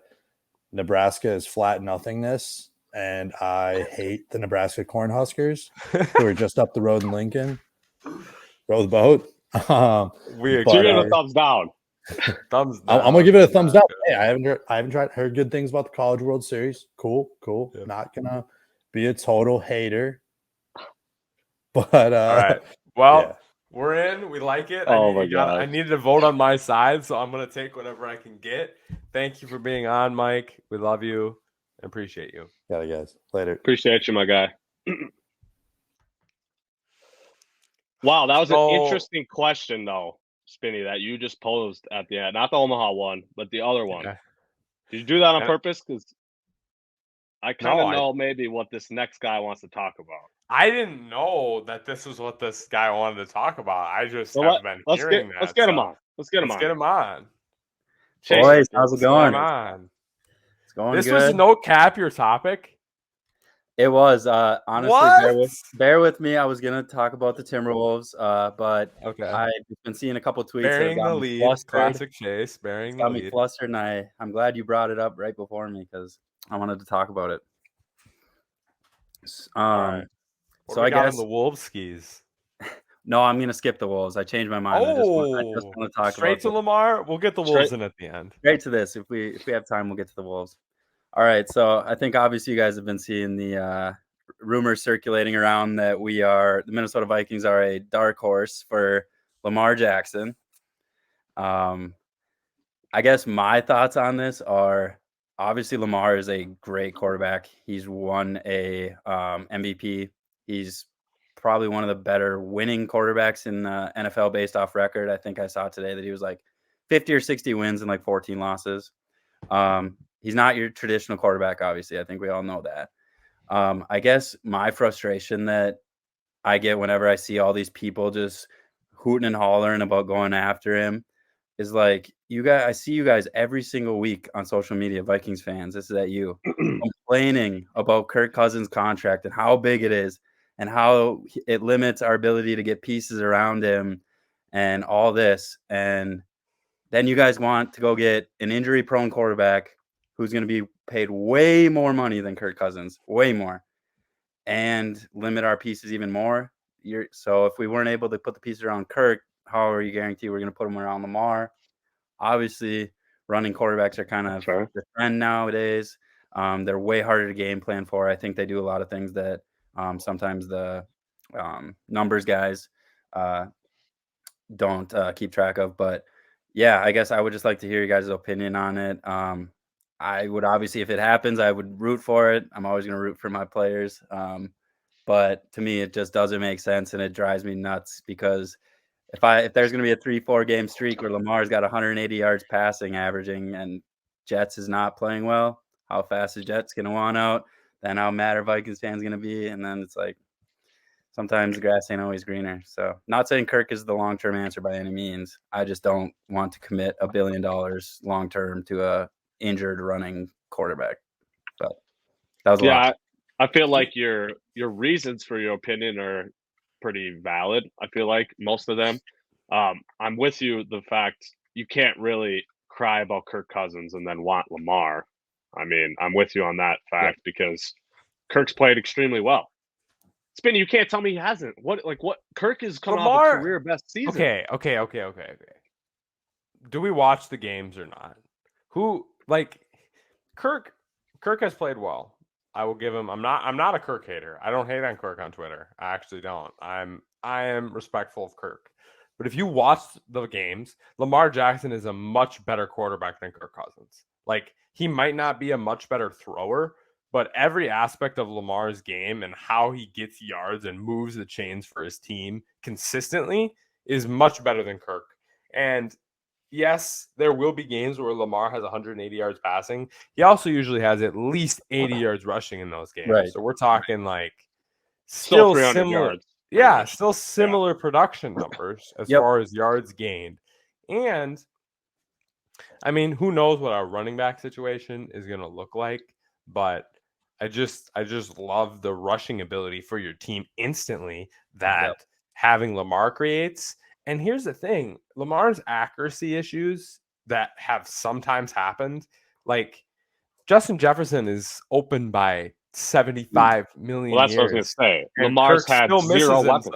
Nebraska is flat nothingness, and I hate the Nebraska Cornhuskers who are just up the road in Lincoln. Row the boat. We So agree. you're gonna thumbs down. Thumbs down. I'm gonna give it a thumbs up. Hey, I haven't heard good things about the College World Series. Cool. Yeah. Not gonna be a total hater. But all right. Well, yeah. we're in. We like it. Oh my I God. needed to vote on my side, so I'm gonna take whatever I can get. Thank you for being on, Mike. We love you and appreciate you. Got it, guys. Later. Appreciate you, my guy. Wow, that was an interesting question, though, Spinny, that you just posed at the end. Not the Omaha one, but the other one. Yeah. Did you do that on Yeah. purpose? Because I kind of No, know maybe what this next guy wants to talk about. I didn't know that this is what this guy wanted to talk about. I just So have been hearing that. let's get him on. Let's get him Let's on. get him on. Chase Boys, it. how's it Let's get going? him on. It's going This good. was no cap your topic. It was honestly What? bear with me. I was gonna talk about the Timberwolves, but Okay. I've been seeing a couple tweets Bearing that the got me lead. flustered. Classic Chase. Bearing the Got me lead. flustered, and I'm glad you brought it up right before me because I wanted to talk about it. All right. What So we I got guess on the Wolves skis. no, I'm gonna skip the Wolves. I changed my mind. I just want to talk straight about to Lamar. We'll get the Wolves in at the end. straight to this. If we have time, we'll get to the Wolves. All right. So I think obviously you guys have been seeing the rumors circulating around that the Minnesota Vikings are a dark horse for Lamar Jackson. I guess my thoughts on this are obviously Lamar is a great quarterback. He's won a MVP. He's probably one of the better winning quarterbacks in the NFL based off record. I think I saw today that he was like 50 or 60 wins and like 14 losses. He's not your traditional quarterback, obviously. I think we all know that. I guess my frustration that I get whenever I see all these people just hooting and hollering about going after him is like, you guys, I see you guys every single week on social media, Vikings fans. This is at you complaining about Kirk Cousins' contract and how big it is and how it limits our ability to get pieces around him and all this. And then you guys want to go get an injury-prone quarterback who's going to be paid way more money than Kirk Cousins, way more, and limit our pieces even more. So if we weren't able to put the pieces around Kirk, how are you guarantee we're going to put them around Lamar? Obviously, running quarterbacks are kind of the trend nowadays. They're way harder to game plan for. I think they do a lot of things that sometimes the numbers guys don't keep track of. But yeah, I guess I would just like to hear you guys' opinion on it. I would obviously, if it happens, I would root for it. I'm always going to root for my players. But to me, it just doesn't make sense, and it drives me nuts because if there's going to be a 3-4 game streak where Lamar's got 180 yards passing averaging and Jets is not playing well, how fast is Jets going to want out? Then how mad are Vikings fans going to be? And then it's like sometimes the grass ain't always greener. So not saying Kirk is the long-term answer by any means. I just don't want to commit $1 billion long-term to a injured running quarterback. But that was a lot. I feel like your reasons for your opinion are pretty valid. I feel like most of them. I'm with you. The fact you can't really cry about Kirk Cousins and then want Lamar. I mean, I'm with you on that fact because Kirk's played extremely well. Spinny, you can't tell me he hasn't. What Kirk is coming off a career best season. Okay. Do we watch the games or not? Kirk has played well. I will give him. I'm not a Kirk hater. I don't hate on Kirk on Twitter. I actually don't. I am respectful of Kirk. But if you watch the games, Lamar Jackson is a much better quarterback than Kirk Cousins. Like, he might not be a much better thrower, but every aspect of Lamar's game and how he gets yards and moves the chains for his team consistently is much better than Kirk. And yes, there will be games where Lamar has 180 yards passing. He also usually has at least 80 yards rushing in those games. Right. So we're talking like Still still 300 similar. yards. Yeah, still similar production numbers as far as yards gained. And I mean, who knows what our running back situation is going to look like, but I just love the rushing ability for your team instantly that having Lamar creates. And here's the thing, Lamar's accuracy issues that have sometimes happened, like Justin Jefferson is open by 75 million Well, that's what I was going to say. Lamar's had 0 weapons.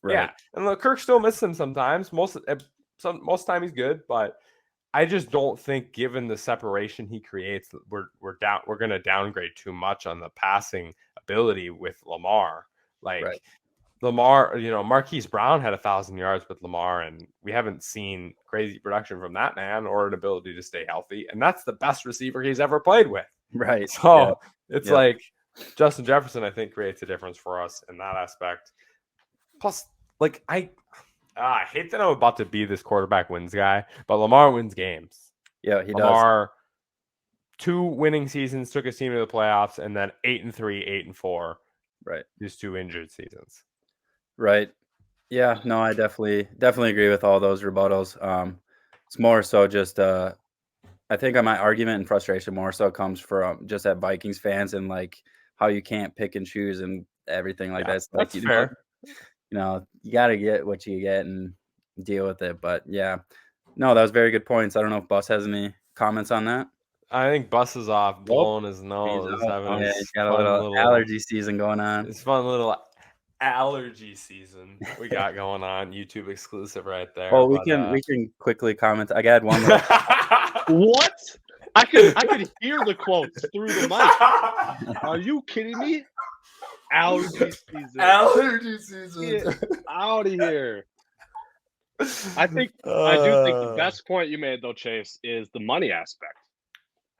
Right. Yeah, and Kirk still misses him sometimes. Most of the time he's good, but I just don't think, given the separation he creates, we're going to downgrade too much on the passing ability with Lamar. Lamar, Marquise Brown had 1,000 yards with Lamar, and we haven't seen crazy production from that man or an ability to stay healthy. And that's the best receiver he's ever played with. Right. So it's like Justin Jefferson, I think, creates a difference for us in that aspect. Plus, I hate that I'm about to be this quarterback wins guy, but Lamar wins games. Yeah, he Lamar, 2 winning seasons, took his team to the playoffs, and then 8-3, 8-4. Right. His 2 injured seasons. Right. Yeah, no, I definitely agree with all those rebuttals. It's more so just I think my argument and frustration more so comes from just at Vikings fans and like how you can't pick and choose and everything like that. It's like, that's fair. You got to get what you get and deal with it. But yeah, no, that was very good points. I don't know if Buss has any comments on that. I think Buss is off, blowing his nose. He's got a little allergy season going on. It's fun little allergy season we got going on. YouTube exclusive right there. Well, we can quickly comment. I got one little What? I could hear the quotes through the mic. Are you kidding me? Allergy season. Allergy season. Get out of here. I do think the best point you made though, Chase, is the money aspect.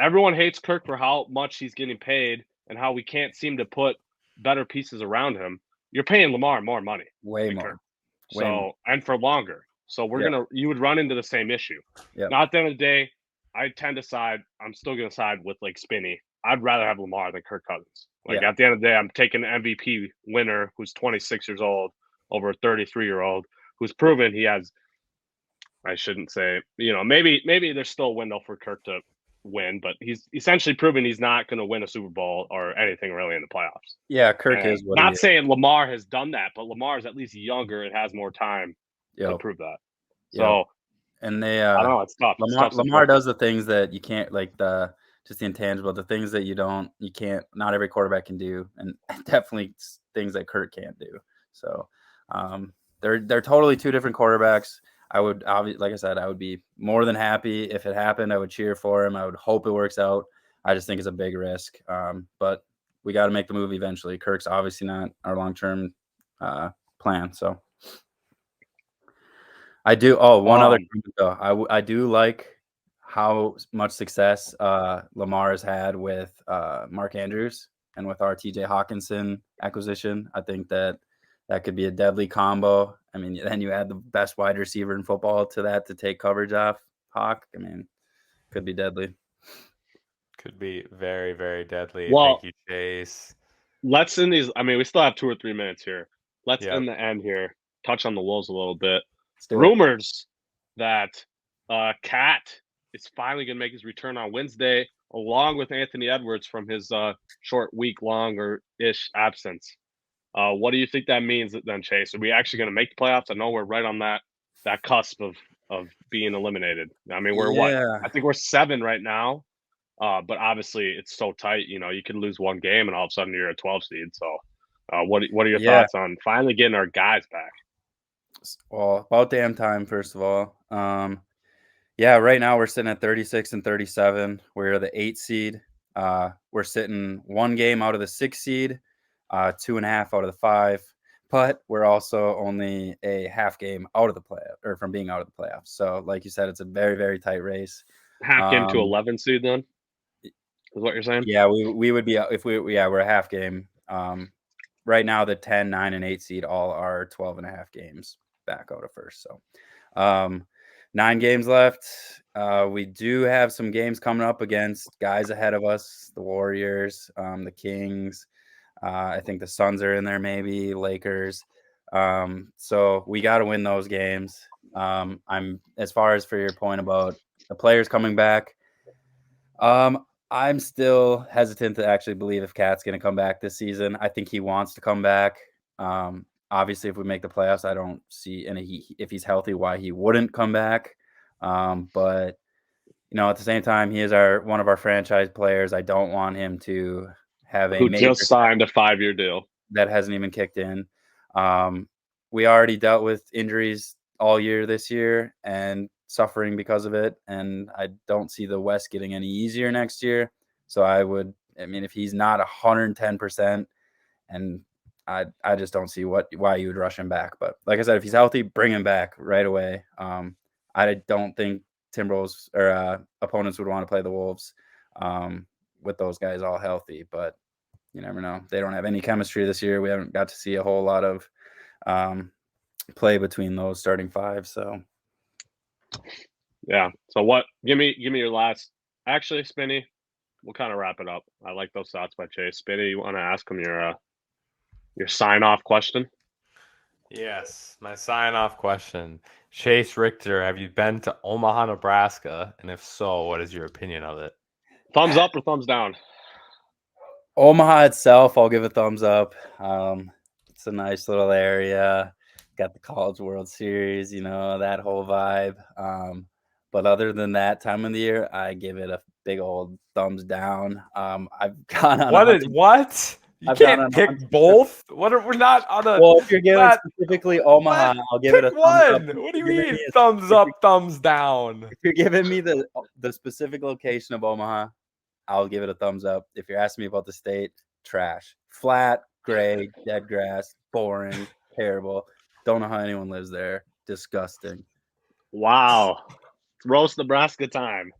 Everyone hates Kirk for how much he's getting paid and how we can't seem to put better pieces around him. You're paying Lamar more money. Way more. Kirk. And for longer. So you would run into the same issue. Yep. Now at the end of the day, I'm still gonna side with Spinny. I'd rather have Lamar than Kirk Cousins. At the end of the day, I'm taking an MVP winner who's 26 years old over a 33-year-old who's proven he has. I shouldn't say, maybe there's still a window for Kirk to win, but he's essentially proven he's not going to win a Super Bowl or anything really in the playoffs. Yeah, Kirk is. Not saying Lamar has done that, but Lamar is at least younger and has more time to prove that. So, and I don't know, it's tough. Lamar does the things that you can't, like just the intangible, the things that you can't. Not every quarterback can do, and definitely things that Kirk can't do. So, they're totally 2 different quarterbacks. I would like I said, I would be more than happy if it happened. I would cheer for him. I would hope it works out. I just think it's a big risk. But we got to make the move eventually. Kirk's obviously not our long-term plan. So I do. Oh, one other thing though. I do like how much success Lamar has had with Mark Andrews and with our TJ Hawkinson acquisition. I think that could be a deadly combo. I mean, then you add the best wide receiver in football to that to take coverage off Hawk. I mean, could be deadly. Could be very, very deadly. Well, thank you, Chase. Let's end these. I mean, we still have 2 or 3 minutes here. Let's end the end here. Touch on the Wolves a little bit. Rumors that Cat is finally going to make his return on Wednesday, along with Anthony Edwards from his short week-long or ish absence. What do you think that means then, Chase? Are we actually going to make the playoffs? I know we're right on that cusp of of being eliminated. I mean, we're what? I think we're 7 right now. But obviously, it's so tight. You know, you can lose one game, and all of a sudden you're a 12 seed. So, what are your thoughts on finally getting our guys back? Well, about damn time, first of all. Yeah, right now we're sitting at 36 and 37. We're the 8 seed. We're sitting 1 game out of the 6 seed, 2.5 out of the 5. But we're also only a half game out of the playoff, or from being out of the playoffs. So, like you said, it's a very, very tight race. Half game to 11 seed, then, is what you're saying? Yeah, we would be if we're a half game. Right now, the 10, 9, and 8 seed all are 12.5 games back out of first. So, 9 games left. We do have some games coming up against guys ahead of us, the Warriors, the Kings. I think the Suns are in there, maybe Lakers. So we got to win those games. I'm as far as for your point about the players coming back. I'm still hesitant to actually believe if Cat's going to come back this season. I think he wants to come back. Obviously, if we make the playoffs, I don't see if he's healthy, why he wouldn't come back. But at the same time, he is one of our franchise players. I don't want him to have who just signed a 5-year deal that hasn't even kicked in. We already dealt with injuries all year this year and suffering because of it, and I don't see the West getting any easier next year. So if he's not 110%, and I just don't see why you would rush him back. But like I said, if he's healthy, bring him back right away. I don't think Timberwolves or opponents would want to play the Wolves with those guys all healthy, but you never know. They don't have any chemistry this year. We haven't got to see a whole lot of play between those starting 5. So yeah. So what? Give me your last. Actually, Spinny, we'll kind of wrap it up. I like those thoughts by Chase. Spinny, you want to ask him your sign off question? Yes, my sign off question. Chase Richter, have you been to Omaha, Nebraska? And if so, what is your opinion of it? Thumbs up or thumbs down? Omaha itself, I'll give a thumbs up. It's a nice little area. Got the College World Series, that whole vibe. But other than that time of the year, I give it a big old thumbs down. I've gone on what? You can't pick both. We're not on a. Well, if you're giving specifically Omaha, I'll give it a thumbs up. What do you mean thumbs up, thumbs down? If you're giving me the specific location of Omaha, I'll give it a thumbs up. If you're asking me about the state, trash. Flat, gray, dead grass, boring, terrible. Don't know how anyone lives there. Disgusting. Wow. It's roast Nebraska time.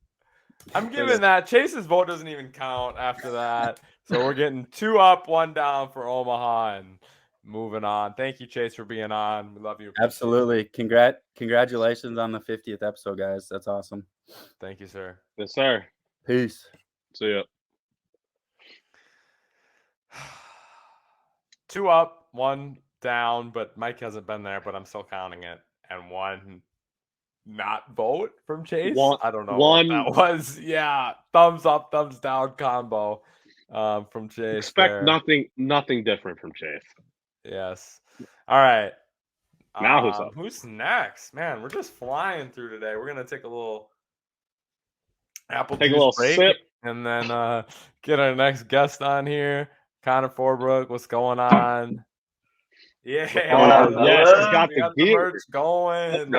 I'm giving that. Chase's vote doesn't even count after that. So we're getting 2 up, 1 down for Omaha and moving on. Thank you, Chase, for being on. We love you. Absolutely. Congratulations on the 50th episode, guys. That's awesome. Thank you, sir. Yes, sir. Peace. See ya. 2 up, 1 down, but Mike hasn't been there, but I'm still counting it. And 1 not vote from Chase. I don't know what that was. Yeah, thumbs up, thumbs down combo from Chase. Expect nothing different from Chase. Yes. All right. Now who's up? Who's next? Man, we're just flying through today. We're gonna take a little juice break sip, and then get our next guest on here. Connor Forbrook, what's going on? Yeah, yes, he's got the merch going.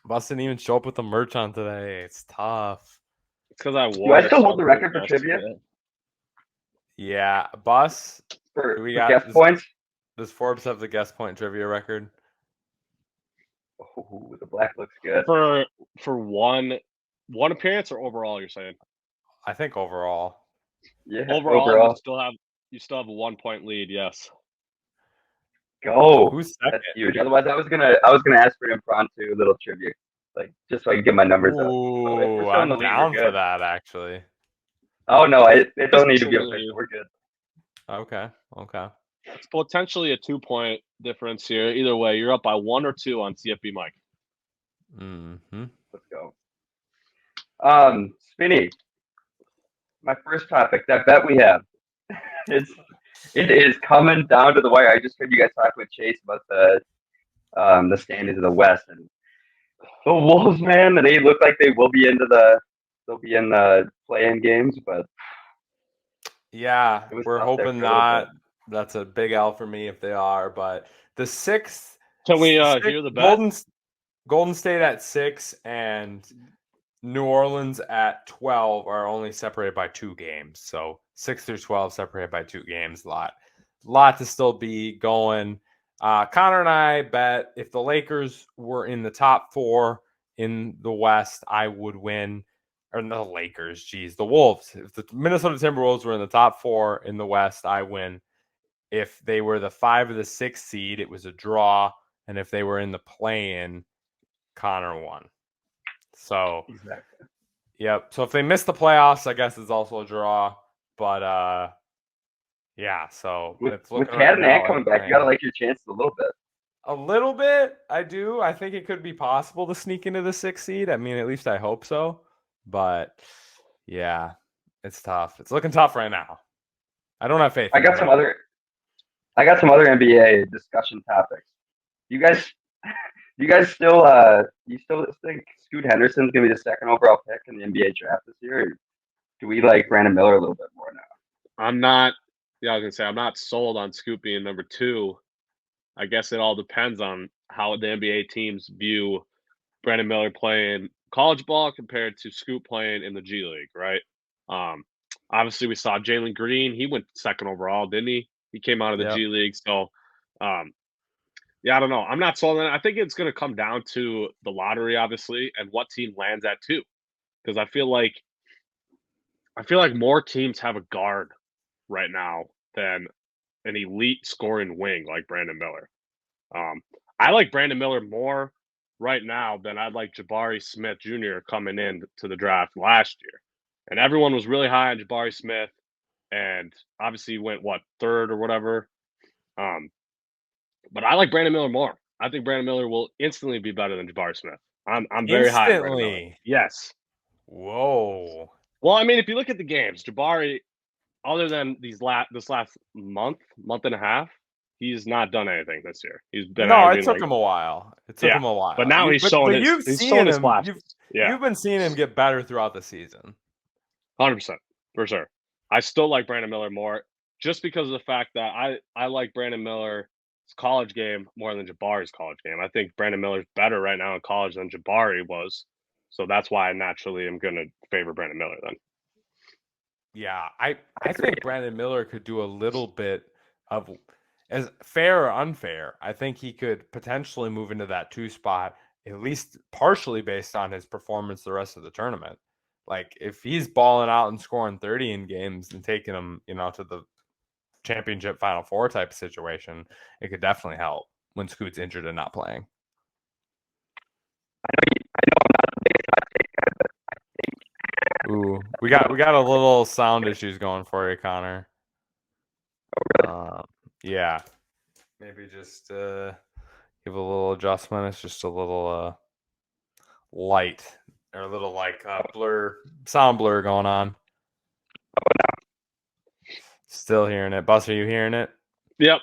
Bus didn't even show up with the merch on today. It's tough. It's because I wore. Do I still hold the record for trivia? Yeah, Bus. For guest points. Does Forbes have the guest point trivia record? Oh, the black looks good. For one appearance or overall, you're saying? I think overall. Yeah, overall. You still have a 1-point lead. Yes. Go. Who's second? That's huge. Otherwise, I was gonna ask for impromptu little trivia, just so I can get my numbers up. Ooh, I'm down for that actually. Oh no, it don't need to be official. We're good. Okay. It's potentially a 2-point difference here. Either way, you're up by 1 or 2 on CFB Mike. Mm-hmm. Let's go. Spinny. My first topic, that bet we have. It is coming down to the wire. I just heard you guys talk with Chase about the standings of the West, and the Wolves, man, they look like they will be they'll be in the play-in games, but Yeah, it was we're tough there hoping for a little not. bit. That's a big L for me if they are. But the sixth, Can we six hear the bet? Golden State at 6 and New Orleans at 12 are only separated by 2 games. So 6 through 12 separated by 2 games. Lot to still be going. Connor and I bet if the Lakers were in the top 4 in the West, I would win. Or the Lakers, geez, the Wolves. If the Minnesota Timberwolves were in the top 4 in the West, I win. If they were the 5 or the 6 seed, it was a draw. And if they were in the play-in, Connor won. So, Exactly. yep. So if they miss the playoffs, I guess it's also a draw. But yeah. So With it's looking Cat right and now. Ant coming back, you gotta like your chances a little bit. A little bit, I do. I think it could be possible to sneak into the 6th seed. I mean, at least I hope so. But yeah, it's tough. It's looking tough right now. I don't have faith. I got some other NBA discussion topics. You guys still you still think Scoot Henderson's gonna be the second overall pick in the NBA draft this year? Or do we like Brandon Miller a little bit more now? I'm not. Yeah, I was gonna say I'm not sold on Scoot being number 2. I guess it all depends on how the NBA teams view Brandon Miller playing college ball compared to Scoot playing in the G League, right? Obviously, we saw Jalen Green. He went second overall, didn't he? He came out of the G League. So, yeah, I don't know. I'm not sold on it. I think it's going to come down to the lottery, obviously, and what team lands at 2. Because I feel like more teams have a guard right now than an elite scoring wing like Brandon Miller. I like Brandon Miller more right now than I'd like Jabari Smith Jr. coming in to the draft last year. And everyone was really high on Jabari Smith, and obviously he went, 3rd or whatever. But I like Brandon Miller more. I think Brandon Miller will instantly be better than Jabari Smith. I'm very high on Brandon Miller. Instantly. Yes. Whoa. Well, I mean, if you look at the games, Jabari, other than this last month and a half, he's not done anything this year. He's been it took him a while. But now he's showing his flashes. You've been seeing him get better throughout the season. 100%, for sure. I still like Brandon Miller more just because of the fact that I like Brandon Miller's college game more than Jabari's college game. I think Brandon Miller's better right now in college than Jabari was. So that's why I naturally am going to favor Brandon Miller then. Yeah, I think Brandon Miller could do a little bit of, as fair or unfair, I think he could potentially move into that 2 spot, at least partially based on his performance the rest of the tournament. Like, if he's balling out and scoring 30 in games and taking them, to the championship Final Four type of situation, it could definitely help when Scoot's injured and not playing. I know I'm not the biggest hot take guy, but I think Ooh, we got a little sound issues going for you, Connor. Oh, really? Yeah. Maybe just give a little adjustment. It's just a little light or a little sound blur going on. Oh, no. Still hearing it. Bus, are you hearing it? Yep.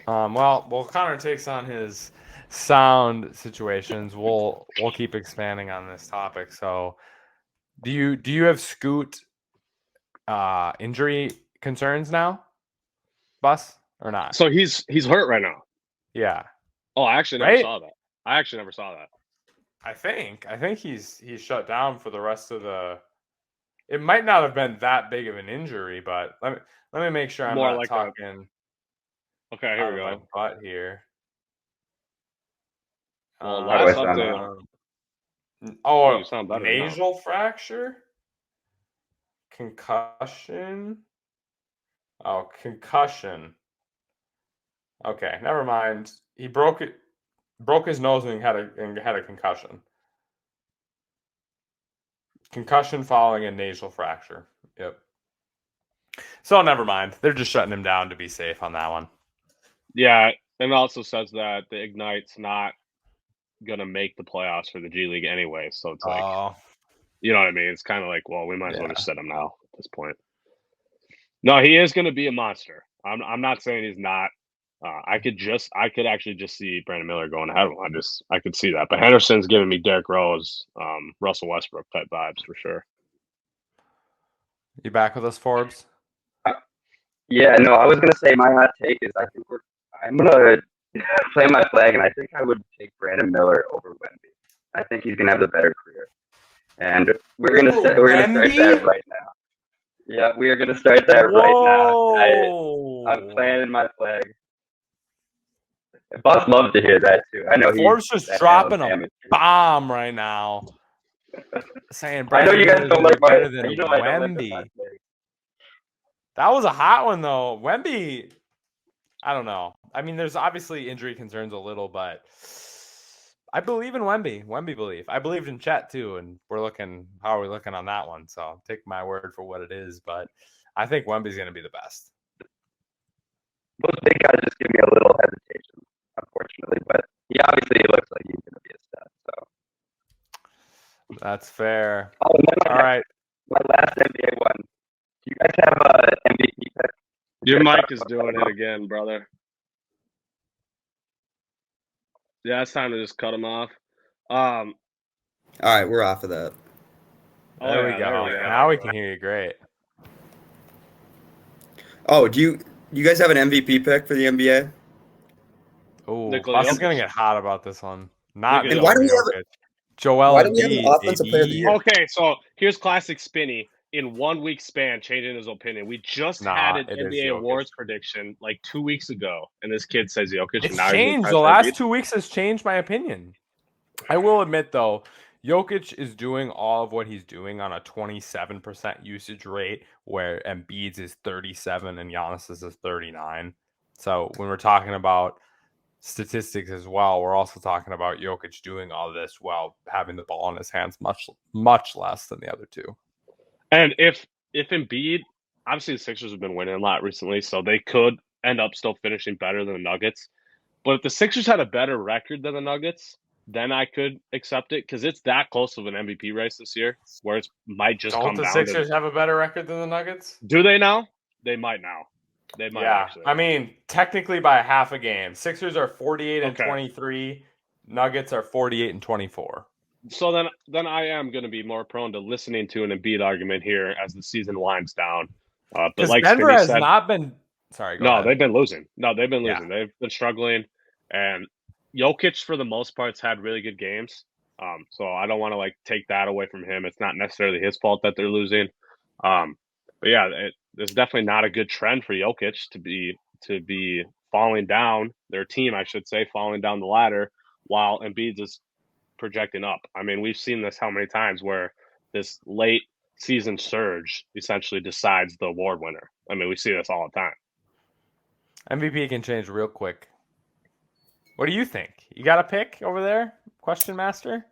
Well, Connor takes on his sound situations. We'll keep expanding on this topic. So, do you have Scoot injury concerns now, Bus, or not? So he's hurt right now. Yeah. Oh, I actually never saw that. I think he's shut down for the rest of the. It might not have been that big of an injury, but let me make sure I'm more not like talking. Okay, here we go. Butt here. Well, last update. You sound better nasal now. Fracture, concussion. Oh, concussion. Okay, never mind. He broke his nose and had a concussion. Concussion following a nasal fracture. Yep. So never mind. They're just shutting him down to be safe on that one. Yeah, and it also says that the Ignite's not gonna make the playoffs for the G League anyway. So it's like, you know what I mean? It's kind of like, well, we might as well just set him now at this point. No, he is gonna be a monster. I'm not saying he's not. I could actually just see Brandon Miller going ahead of him. I could see that. But Henderson's giving me Derrick Rose, Russell Westbrook type vibes for sure. You back with us, Forbes? Yeah, no, I was gonna say my hot take is I'm gonna play my flag, and I think I would take Brandon Miller over Wemby. I think he's gonna have the better career, and we're gonna start that right now. Yeah, we are gonna start that right now. I'm planting my flag. Boss loves to hear that too. I know Forbes just dropping a bomb right now, saying I know you guys don't like better than Wemby. That was a hot one though. Wemby, I don't know. I mean, there's obviously injury concerns a little, but I believe in Wemby. Wemby believe. I believed in Chet too, and how are we looking on that one? So take my word for what it is, but I think Wemby's going to be the best. Those big guys just give me a little hesitation, unfortunately, but he obviously looks like he's going to be a stud. So that's fair. All right. My last NBA one. Do you guys have an MVP pick? Your mic is doing it again, brother. Yeah, it's time to just cut him off. All right, we're off of that. There we go. Now we can hear you great. Oh, do you guys have an MVP pick for the NBA? Oh, Voss is going to get hot about this one. Not and why do we have Joel why do we have an offensive player of the year? Okay, so here's classic Spinny. In 1 week span, changing his opinion. We just had an NBA awards prediction like 2 weeks ago, and this kid says Jokic. It's changed. The last 2 weeks has changed my opinion. I will admit, though, Jokic is doing all of what he's doing on a 27% usage rate, where Embiid's is 37 and Giannis's is 39. So when we're talking about statistics as well, we're also talking about Jokic doing all this while having the ball in his hands much less than the other two. And if Embiid, obviously the Sixers have been winning a lot recently, so they could end up still finishing better than the Nuggets. But if the Sixers had a better record than the Nuggets, then I could accept it because it's that close of an MVP race this year where it might just come down. Don't the Sixers have a better record than the Nuggets? Do they now? They might now. They might actually. I mean, technically by half a game. Sixers are 48 and 23. Nuggets are 48 and 24. So then I am going to be more prone to listening to an Embiid argument here as the season winds down. But like Denver has not been. Sorry, go ahead. They've been losing. They've been losing. They've been struggling, and Jokic for the most part has had really good games. So I don't want to take that away from him. It's not necessarily his fault that they're losing. But yeah, there's definitely not a good trend for Jokic to be falling down. Their team, I should say, falling down the ladder while Embiid is projecting up. I mean, we've seen this how many times where this late season surge essentially decides the award winner. I mean, we see this all the time. MVP can change real quick. What do you think? You got a pick over there? Question Master?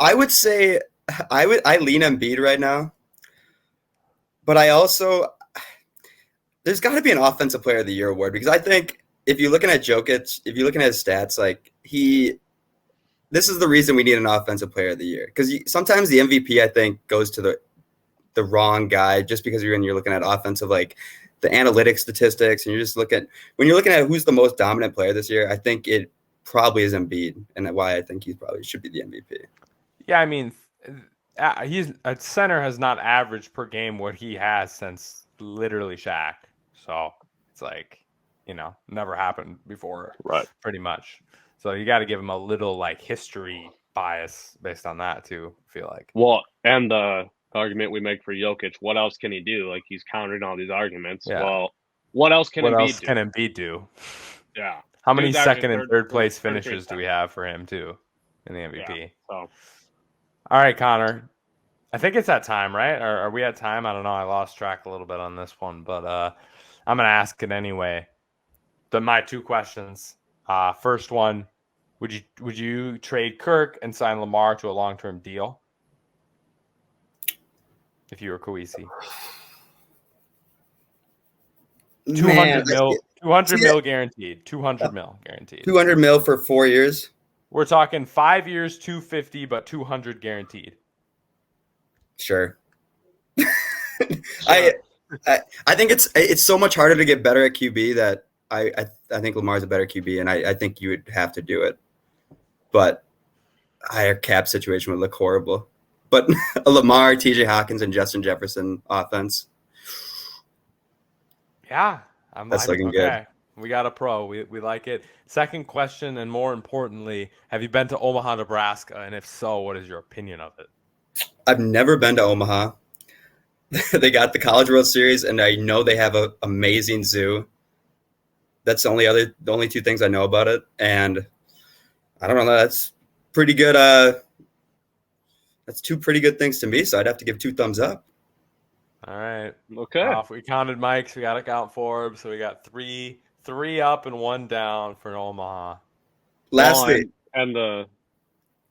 I would say I lean Embiid right now. But I also there's got to be an offensive player of the year award because I think if you're looking at Jokic, if you're looking at his stats, this is the reason we need an offensive player of the year. Because sometimes the MVP, I think, goes to the wrong guy just because you're looking at offensive, the analytics statistics, and when you're looking at who's the most dominant player this year, I think it probably is Embiid, and why I think he probably should be the MVP. Yeah, I mean, he's a center has not averaged per game what he has since literally Shaq. So it's never happened before, right? Pretty much. So you got to give him a little history bias based on that too. I feel like. Well, and the argument we make for Jokic, what else can he do? He's countering all these arguments. Yeah. Well, what else can Embiid do? Yeah. How many second and third place finishes do we have for him too in the MVP? Yeah, so. All right, Connor. I think it's that time, right? Or are we at time? I don't know. I lost track a little bit on this one, but I'm gonna ask it anyway. My two questions. First one, would you trade Kirk and sign Lamar to a long-term deal if you were Kawisi? 200 mil guaranteed. 200 mil guaranteed. 200 mil for 4 years. We're talking 5 years, 250, but 200 guaranteed. Sure. I think it's so much harder to get better at QB that I think Lamar's a better QB, and I think you would have to do it. But a higher cap situation would look horrible. But a Lamar, TJ Hawkins, and Justin Jefferson offense. Yeah. That's looking good. We got a pro. We like it. Second question, and more importantly, have you been to Omaha, Nebraska? And if so, what is your opinion of it? I've never been to Omaha. They got the College World Series, and I know they have an amazing zoo. That's the only two things I know about it. And I don't know. That's pretty good. That's two pretty good things to me. So I'd have to give 2 thumbs up. All right. Okay. If we counted Mike's, we got to count Forbes. So we got three up and 1 down for Omaha. Lastly, and the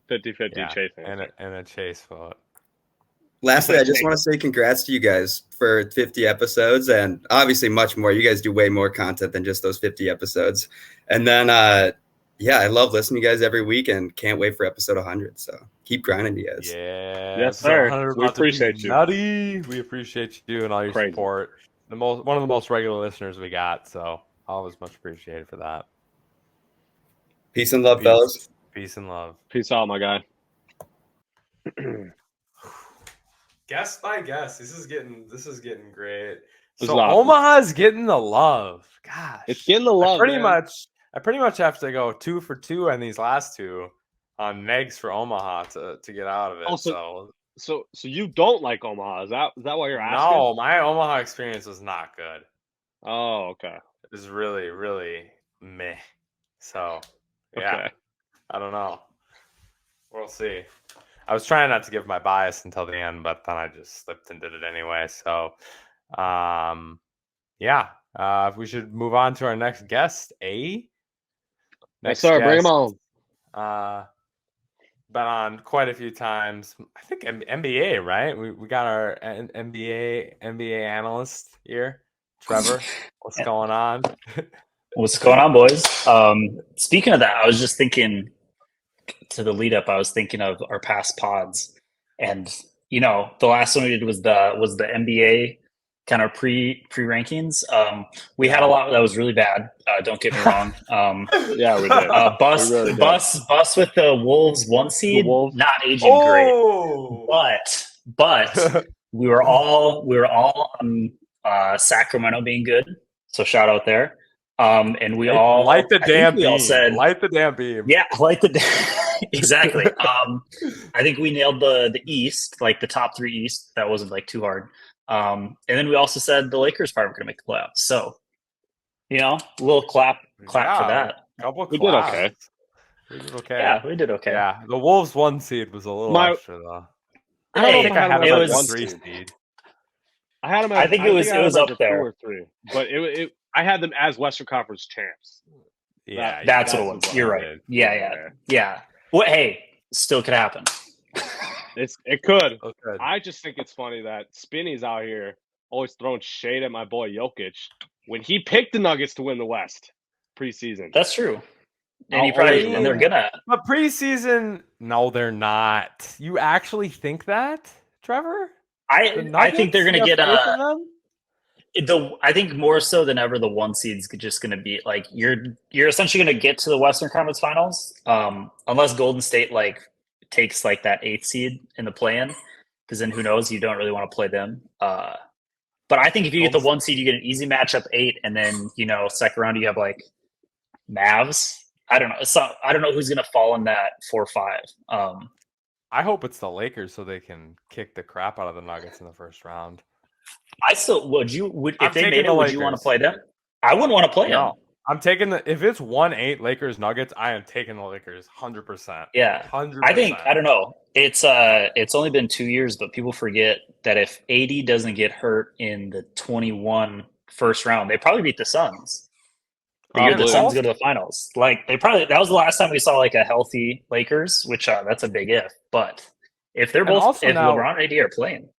50-50 chasing. And a chase vote. Lastly, I just want to say congrats to you guys for 50 episodes, and obviously much more. You guys do way more content than just those 50 episodes. And then, I love listening to you guys every week and can't wait for episode 100. So keep grinding, you guys. Yeah. Yes, sir. We appreciate you. Nutty. We appreciate you and all your support. One of the most regular listeners we got. So always much appreciated for that. Peace and love, fellas. Peace and love. Peace out, my guy. Guess by guess, this is getting great. It's So awesome. Omaha's getting the love. Gosh, It's getting the love. I pretty much have to go 2 for 2 on these last 2 on negs for Omaha to get out of it. Also, so you don't like Omaha? Is that why you're asking? No, my Omaha experience was not good. Oh, okay. It was really, really meh. So yeah, Okay. I don't know. We'll see. I was trying not to give my bias until the end, but then I just slipped and did it anyway. So, we should move on to our next guest, Yes, sir. Bring him on. Been on quite a few times. I think NBA, right? We got our NBA analyst here, Trevor. What's going on? What's going on, boys? Speaking of that, I was just thinking to the lead up. I was thinking of our past pods, and the last one we did was the NBA kind of pre rankings. We had a lot that was really bad. Don't get me wrong. Yeah, we did. Bus with the Wolves 1 seed, not aging great. But we were all on Sacramento being good. So shout out there. And we all light the damn beam. Light the damn beam. Yeah, light the exactly. I think we nailed the East, like the top 3 East. That wasn't like too hard. And then we also said the Lakers probably were going to make the playoffs. So, a little clap for that. We did okay. We did okay. Yeah, we did okay. Yeah, the Wolves 1 seed was a little extra though. I don't think I had them as 1 seed. I had them. I think it was up there. 2 or 3, but I had them as Western Conference champs. Yeah, that's what it was. You're right. Yeah. Well, hey, still could happen. It could. I just think it's funny that Spinny's out here always throwing shade at my boy Jokic when he picked the Nuggets to win the West preseason. That's true. And they're gonna. But preseason, no, they're not. You actually think that, Trevor? I think they're gonna get I think more so than ever, the 1 seed's just going to be like you're essentially going to get to the Western Conference Finals, unless Golden State takes that 8th seed in the play-in, because then who knows? You don't really want to play them. But I think if you get the 1 seed, you get an easy matchup 8, and then second round you have Mavs. I don't know. I don't know who's going to fall in that 4-5. I hope it's the Lakers so they can kick the crap out of the Nuggets in the first round. I still if they made it, would you want to play them? I wouldn't want to play them. I'm taking if it's 1-8 Lakers Nuggets, I am taking the Lakers 100%. Yeah, 100%. I don't know. It's only been 2 years, but people forget that if AD doesn't get hurt in the 21 first round, they probably beat the Suns. The year the Suns go to the finals, that was the last time we saw a healthy Lakers, which that's a big if. But if they're both, if LeBron and AD are playing.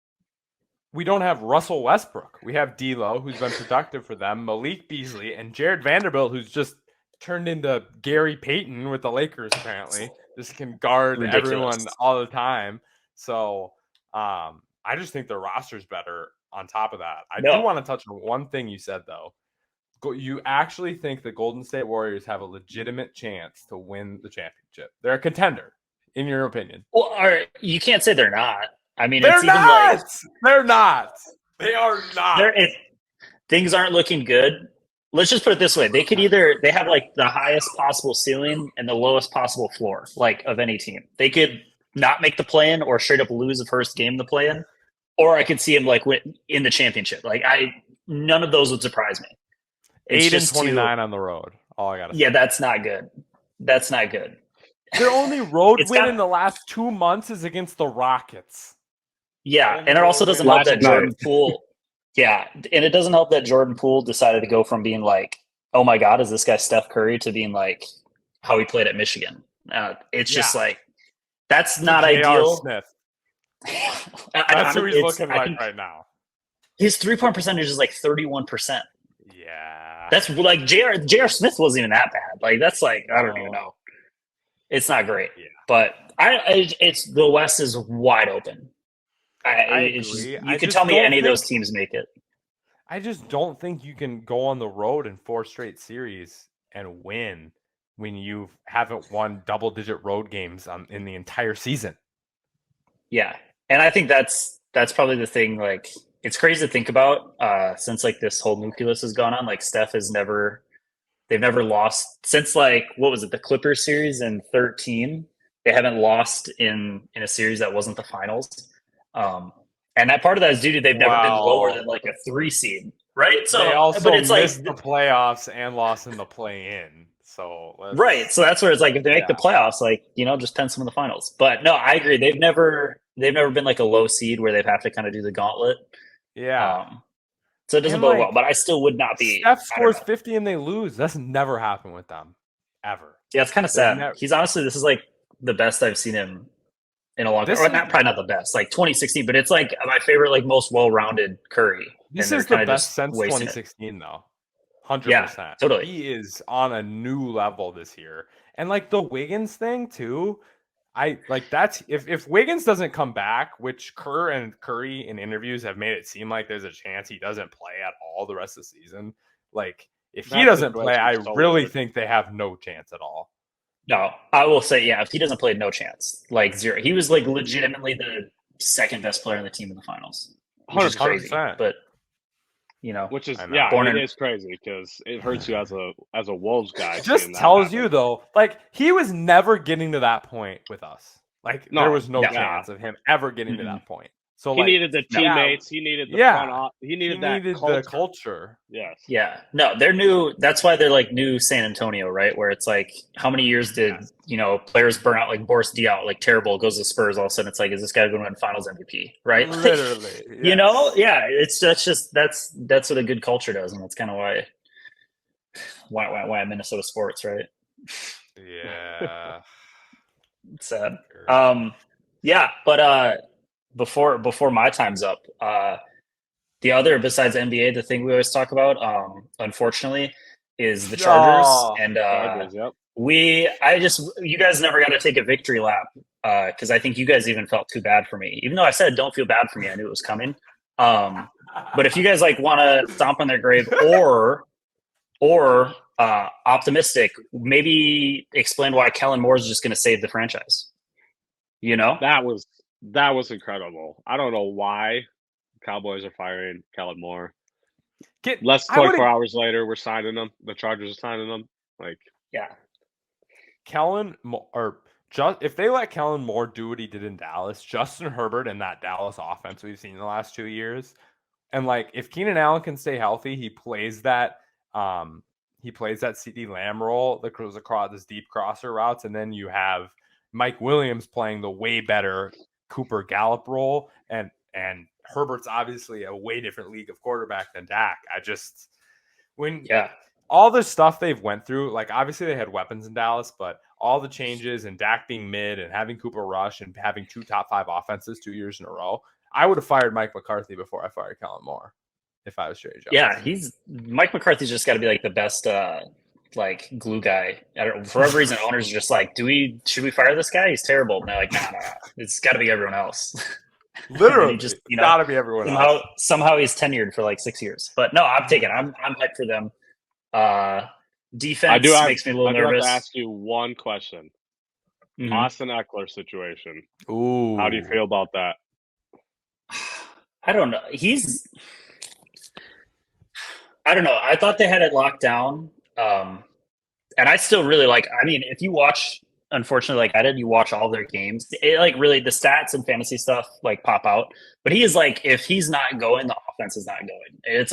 We don't have Russell Westbrook. We have D'Lo, who's been productive for them, Malik Beasley, and Jared Vanderbilt, who's just turned into Gary Payton with the Lakers, apparently. Just can guard everyone all the time. So I just think their roster's better on top of that. I do want to touch on one thing you said, though. You actually think the Golden State Warriors have a legitimate chance to win the championship? They're a contender, in your opinion. Well, you can't say they're not. I mean, They're it's even not. like They're not. They are not. Things aren't looking good. Let's just put it this way: they have like the highest possible ceiling and the lowest possible floor, like of any team. They could not make the play-in or straight up lose the first game of the play-in, or I could see them like win in the championship. Like none of those would surprise me. It's 8-29 on the road. All I gotta say. Yeah, that's not good. That's not good. Their only road win in the last 2 months is against the Rockets. Yeah, and it also doesn't help that Jordan Poole. Yeah, and it doesn't help that Jordan Poole decided to go from being like, "Oh my God, is this guy Steph Curry?" to being like how he played at Michigan. It's just like that's not ideal. Smith. That's who he's looking like right now. His 3-point percentage is like 31%. Yeah, that's like J.R. Smith wasn't even that bad. Like that's like I don't even know. It's not great, but it's the West is wide open. I agree. You could tell me any of those teams make it. I just don't think you can go on the road in 4 straight series and win when you haven't won double-digit road games in the entire season. Yeah, and I think that's probably the thing. Like, it's crazy to think about since like this whole nucleus has gone on. Like, Steph has they've never lost since like what was it, the Clippers series in 2013. They haven't lost in a series that wasn't the finals. And that part of that is due to they've never been lower than like a 3 seed, right? So, they also but it's missed like the playoffs and lost in the play-in. So right, so that's where it's like if they make the playoffs, like just pen some of the finals. But no, I agree. They've never been like a low seed where they've have to kind of do the gauntlet. Yeah. So it doesn't bode well. But I still would not be. Steph scores 50 and they lose. That's never happened with them, ever. Yeah, it's kind of sad. He's honestly, this is like the best I've seen him in a long time. Or probably not the best, like 2016, but it's like my favorite, like most well-rounded Curry. This is the best since 2016, though. 100%. Yeah, totally. He is on a new level this year. And like the Wiggins thing too, that's if Wiggins doesn't come back, which Kerr and Curry in interviews have made it seem like there's a chance he doesn't play at all the rest of the season. Like if he doesn't play, I really think they have no chance at all. No, I will say, yeah, if he doesn't play, no chance. Like 0. He was like legitimately the second best player on the team in the finals. Which is crazy. But which is it is crazy because it hurts you as a Wolves guy. It just tells you though, like he was never getting to that point with us. Like there was no chance of him ever getting to that point. So he needed the teammates. He needed the front office. He needed the culture. Yes. Yeah. No, they're new. That's why they're like new San Antonio, right? Where it's like, how many years did players burn out? Like Boris Diaw, like terrible, goes to Spurs. All of a sudden, it's like, is this guy going to win Finals MVP? Right? Literally. It's just that's what a good culture does, and that's kind of why Minnesota sports, right? Yeah. It's sad. Yeah, but before my time's up, the other besides NBA, the thing we always talk about, unfortunately, is the Chargers. Chargers, you guys never got to take a victory lap because I think you guys even felt too bad for me. Even though I said don't feel bad for me, I knew it was coming. But if you guys like want to stomp on their grave or optimistic, maybe explain why Kellen Moore is just going to save the franchise. That was incredible. I don't know why Cowboys are firing Kellen Moore. Less than 24 hours later, we're signing them. The Chargers are signing them. If they let Kellen Moore do what he did in Dallas, Justin Herbert and that Dallas offense we've seen in the last 2 years, and like if Keenan Allen can stay healthy, he plays that CeeDee Lamb role that goes across this deep crosser routes, and then you have Mike Williams playing the way better Cooper Gallup role, and Herbert's obviously a way different league of quarterback than Dak. All the stuff they've went through, like obviously they had weapons in Dallas, but all the changes and Dak being mid and having Cooper Rush and having 2 top 5 offenses 2 years in a row, I would have fired Mike McCarthy before I fired Kellen Moore if I was Jerry Jones. Yeah, Mike McCarthy's just got to be like the best like glue guy. I don't know, for whatever reason, owners are just like, should we fire this guy? He's terrible. And they're like, nah. It's got to be everyone else. Literally, just got to be everyone else. Somehow he's tenured for like 6 years. But no, I'm hyped for them. Defense makes me a little nervous. I have to ask you one question. Mhm. Austin Eckler situation. Ooh. How do you feel about that? I don't know. I don't know. I thought they had it locked down. And I still really if you watch, unfortunately, like I did, you watch all their games, really the stats and fantasy stuff pop out. But he is if he's not going, the offense is not going. It's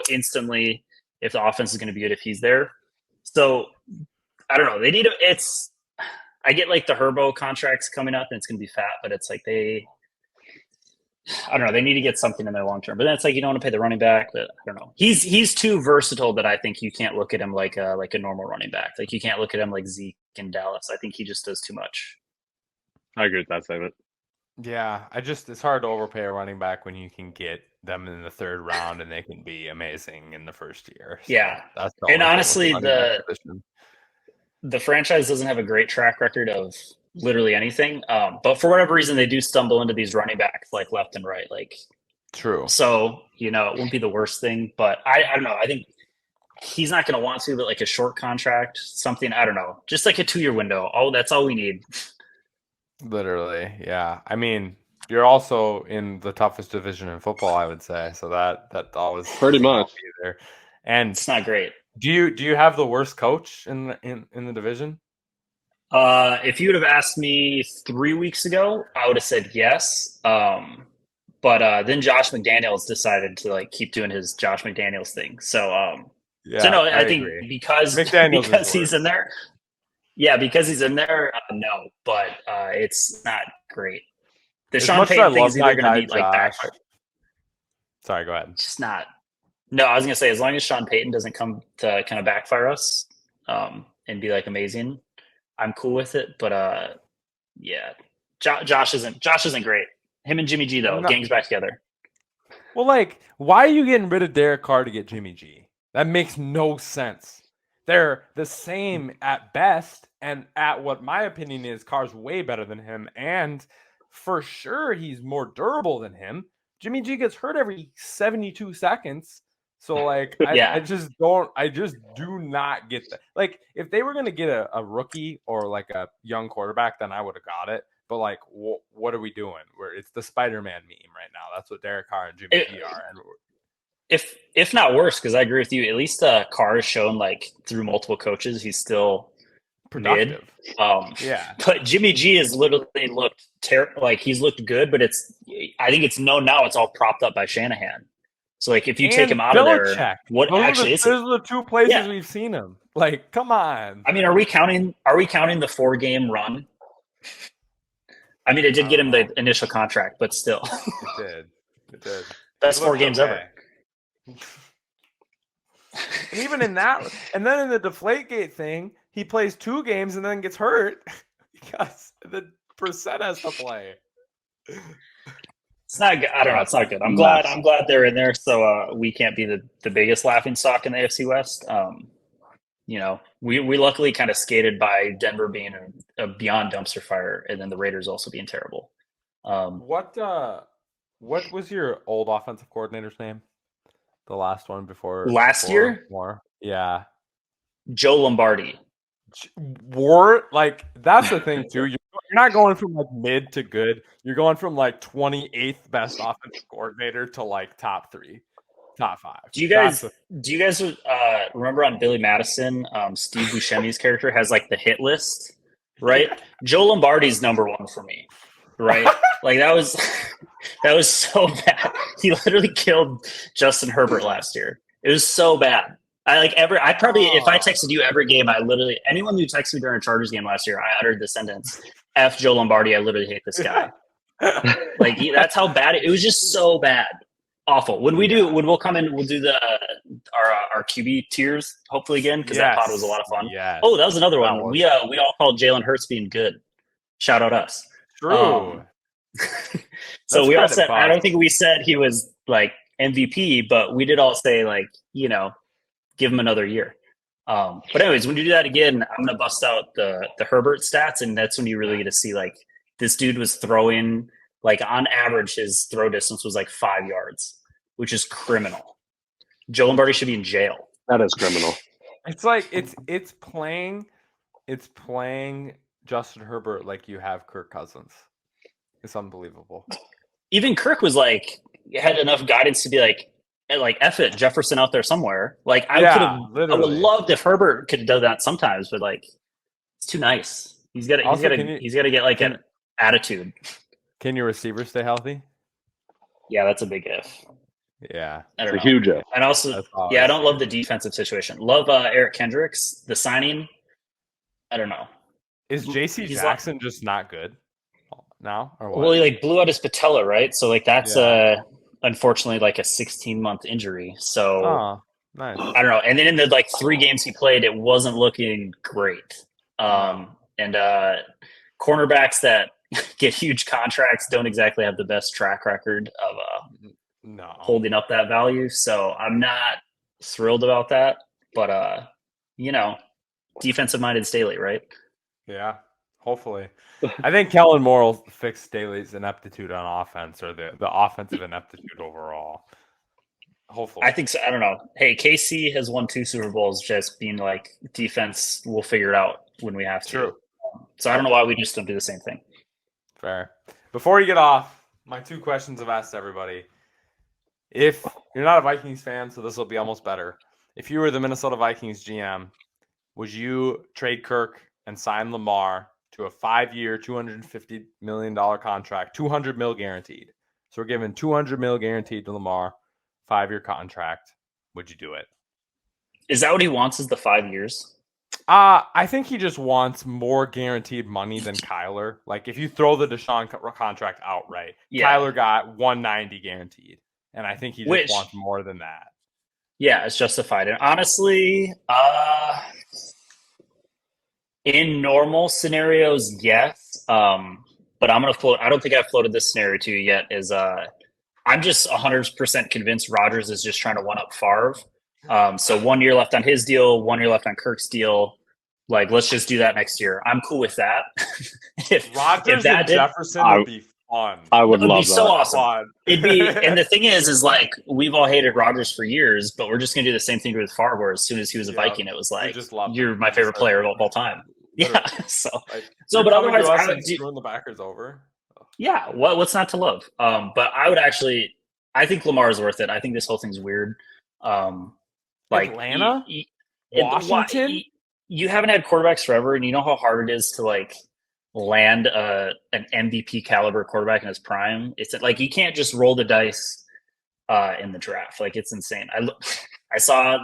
instantly if the offense is going to be good if he's there. So I don't know. They need I get the Herbo contracts coming up and it's going to be fat, but it's I don't know. They need to get something in their long term, but then it's you don't want to pay the running back. But I don't know. He's too versatile that I think you can't look at him like a normal running back. You can't look at him like Zeke in Dallas. I think he just does too much. I agree with that statement. Yeah, it's hard to overpay a running back when you can get them in the third round and they can be amazing in the first year. So Yeah, that's and honestly, the franchise doesn't have a great track record of literally anything. But for whatever reason, they do stumble into these running backs left and right. True. So it won't be the worst thing. But I don't know. I think he's not going to want to, but a short contract, something. I don't know. Just a 2-year window. Oh, that's all we need. Literally, yeah. I mean, you're also in the toughest division in football, I would say. So that always pretty much there. And it's not great. Do you have the worst coach in the division? If you would have asked me 3 weeks ago, I would have said yes. But then Josh McDaniels decided to keep doing his Josh McDaniels thing. So I think agree. because he's in there. Yeah, because he's in there, no. But it's not great. The Sean Payton thing is either going to be backfire. Sorry, go ahead. Just not. No, I was going to say, as long as Sean Payton doesn't come to kind of backfire us and be amazing, I'm cool with it. But yeah, Josh isn't great. Him and Jimmy G though, gang's back together. Well, why are you getting rid of Derek Carr to get Jimmy G? That makes no sense. They're the same at best, and at what my opinion is, Carr's way better than him, and for sure he's more durable than him. Jimmy G gets hurt every 72 seconds. So I just do not get that. If they were going to get a rookie or a young quarterback, then I would have got it. But what are we doing? It's the Spider-Man meme right now. That's what Derek Carr and Jimmy G are. And if not worse, because I agree with you. At least Carr has shown through multiple coaches, he's still productive. Yeah. But Jimmy G has literally looked terrible. He's looked good, but I think it's known now. It's all propped up by Shanahan. So if you take him out of there, what actually is it? Those are the two places we've seen him. Come on. I mean, are we counting the 4-game run? I mean, it did get him the initial contract, but still. It did. Best 4 games ever. And even in that, and then in the Deflategate thing, he plays 2 games and then gets hurt because the percent has to play. It's not good. I don't know. It's not good. I'm glad they're in there, so we can't be the biggest laughing stock in the AFC West. We luckily kind of skated by Denver being a beyond dumpster fire, and then the Raiders also being terrible. What was your old offensive coordinator's name? The last one before year? More. Yeah. Joe Lombardi. That's the thing too. You're not going from mid to good. You're going from 28th best offensive coordinator to top 3, top 5. Do you guys remember on Billy Madison, Steve Buscemi's character has the hit list, right? Joe Lombardi's number 1 for me, right? that was so bad. He literally killed Justin Herbert last year. It was so bad. If I texted you every game, anyone who texted me during a Chargers game last year, I uttered the sentence, F Joe Lombardi, I literally hate this guy. That's how bad it was. Just so bad. Awful. When we'll come in, we'll do our QB tiers hopefully again, because that pod was a lot of fun. Yes. Oh, that was another one. We all called Jalen Hurts being good. Shout out us. True. So we all said, I don't think we said he was MVP, but we did all say give him another year. But anyways, when you do that again, I'm gonna bust out the Herbert stats, and that's when you really get to see this dude was throwing on average his throw distance was 5 yards, which is criminal. Joe Lombardi should be in jail. That is criminal. It's like it's playing Justin Herbert like you have Kirk Cousins. It's unbelievable. Even Kirk was like had enough guidance to be like F it, Jefferson out there somewhere. Like I would loved if Herbert could have done that sometimes, but like it's too nice. He's got to get like an attitude. Can your receivers stay healthy? Yeah, that's a big if. Yeah, it's a huge if. And also, I don't love the defensive situation. Love Eric Kendricks, the signing. I don't know. Is J.C. Jackson just not good now, or what? Well, he like blew out his patella, right? So like that's unfortunately like a 16-month injury. So nice. I don't know. And then in the like 3 games he played, it wasn't looking great. And cornerbacks that get huge contracts don't exactly have the best track record of holding up that value. So I'm not thrilled about that. But defensive minded Staley, right? Yeah, hopefully. I think Kellen Moore will fix Staley's ineptitude on offense, or the offensive ineptitude overall. Hopefully. I think so. I don't know. Hey, KC has won 2 Super Bowls just being like, defense, we'll figure it out when we have to. True. So I don't know why we just don't do the same thing. Fair. Before you get off, my 2 questions I've asked everybody. If you're not a Vikings fan, so this will be almost better. If you were the Minnesota Vikings GM, would you trade Kirk and sign Lamar to a 5-year, $250 million contract, $200 million guaranteed? So we're giving $200 million guaranteed to Lamar, 5-year contract. Would you do it? Is that what he wants? Is the 5 years? I think he just wants more guaranteed money than Kyler. Like if you throw the Deshaun contract outright, Kyler got $190 guaranteed, and I think he just wants more than that. Yeah, it's justified. And honestly, in normal scenarios, yes. But I'm gonna float. I don't think I've floated this scenario to you yet. I'm just 100% convinced Rodgers is just trying to one up Favre. So 1 year left on his deal, 1 year left on Kirk's deal. Like, let's just do that next year. I'm cool with that. if Rodgers and Jefferson would be fun. I would love that. So awesome. It'd be, and the thing is like we've all hated Rodgers for years, but we're just gonna do the same thing with Favre. Where as soon as he was a Viking, it was like you're my favorite player of all time. Yeah. But otherwise, I would screwing the backers over. Yeah. What's not to love? But I think Lamar is worth it. I think this whole thing's weird. Like Atlanta, Washington. You haven't had quarterbacks forever, and you know how hard it is to like land an MVP caliber quarterback in his prime. It's like you can't just roll the dice in the draft. Like it's insane. I saw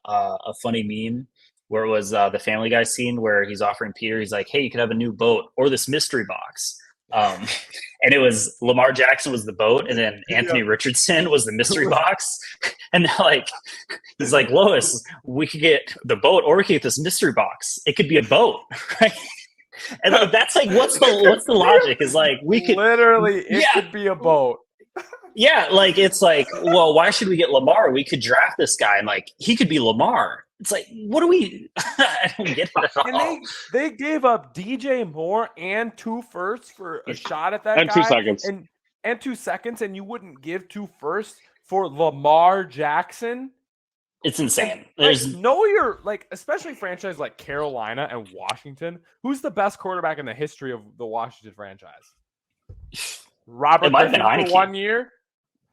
a funny meme where it was the Family Guy scene where he's offering Peter. He's like, "Hey, you could have a new boat or this mystery box." And it was Lamar Jackson was the boat, and then Anthony Richardson was the mystery box. And like, he's like, Lois, we could get the boat, or we could get this mystery box. It could be a boat, right? And like, that's like, what's the logic? Is like we could literally it could be a boat. Yeah, like it's like, well, why should we get Lamar? We could draft this guy, and like he could be Lamar. It's like, what do we? I don't get it at all. And they gave up DJ Moore and 2 firsts for a shot at that and guy, 2 seconds and 2 seconds, and you wouldn't give 2 firsts for Lamar Jackson. It's insane. There's your especially franchise like Carolina and Washington. Who's the best quarterback in the history of the Washington franchise? Robert Griffin for 1 year.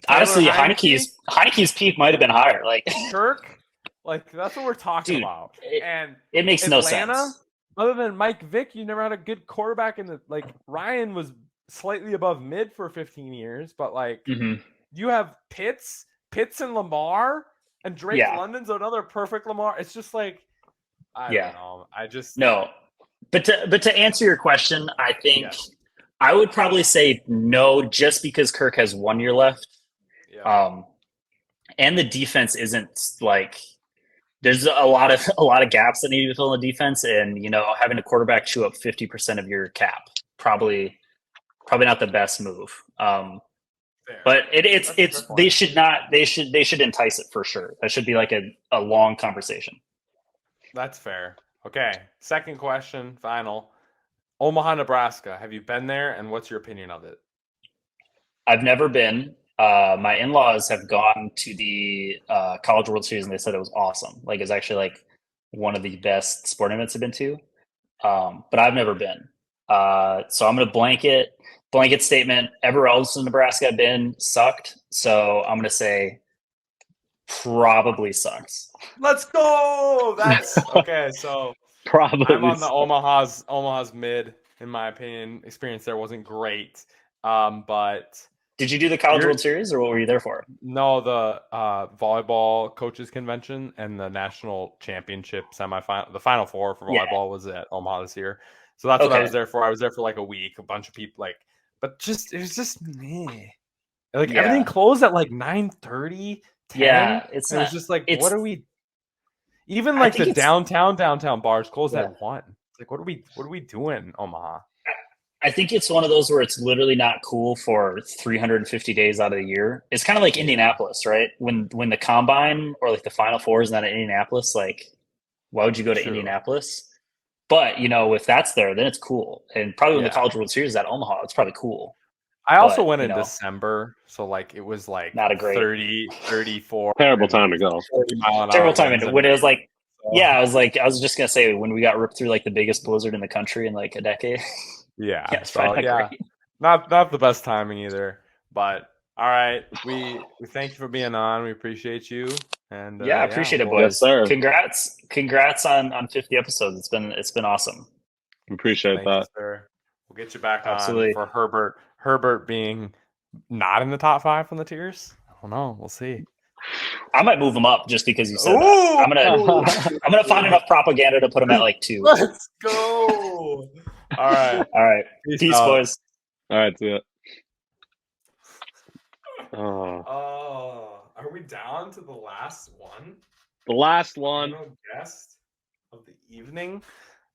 Honestly, Heineke's peak might have been higher. Like Kirk. Like that's what we're talking about, and it makes no sense. Other than Mike Vick, you never had a good quarterback in the Ryan was slightly above mid for 15 years, but you have Pitts and Lamar and Drake London's another perfect Lamar. It's just like I don't know. I just no. But to answer your question, I think I would probably say no, just because Kirk has 1 year left, and the defense isn't like. There's a lot of gaps that need to be filled in the defense, and having a quarterback chew up 50% of your cap probably not the best move. But it's they should entice it for sure. That should be like a long conversation. That's fair. Okay, second question, final. Omaha, Nebraska. Have you been there, and what's your opinion of it? I've never been. My in-laws have gone to the College World Series, and they said it was awesome. Like, it's actually like one of the best sporting events I've been to, but I've never been. So I'm going to blanket statement. Everywhere else in Nebraska I've been sucked. So I'm going to say probably sucks. Let's go. That's okay. So Probably. I'm on the Omaha's mid, in my opinion. Experience there wasn't great. But did you do the College World Series, or what were you there for? No, the volleyball coaches convention and the national championship semifinal. The Final Four for volleyball was at Omaha this year. So that's what I was there for. I was there for like a week. A bunch of people but it was just me. Like everything closed at like 9:30. 10. Yeah, it was just like, what are we? Even like the downtown bars closed at 1. It's like, what are we doing, Omaha? I think it's one of those where it's literally not cool for 350 days out of the year. It's kind of like Indianapolis, right? When the combine or like the Final Four is not in Indianapolis, like why would you go to Indianapolis? But if that's there, then it's cool. And probably when the College World Series is at Omaha, it's probably cool. I also went in December, so like it was like not a great 30, 34. Terrible time to go. Terrible time when it was like, I was just gonna say when we got ripped through like the biggest blizzard in the country in like a decade. Yeah, not the best timing either. But all right, we thank you for being on. We appreciate you, and I appreciate it, boys. Yes, congrats on 50 episodes. It's been awesome. Appreciate that. You, sir. We'll get you back on for Herbert being not in the top 5 from the tiers. I don't know. We'll see. I might move him up just because you said that. I'm gonna find enough propaganda to put him at like 2. Let's go. All right. Peace boys. All right, see ya. Are we down to the last one? The last one. Guest of the evening.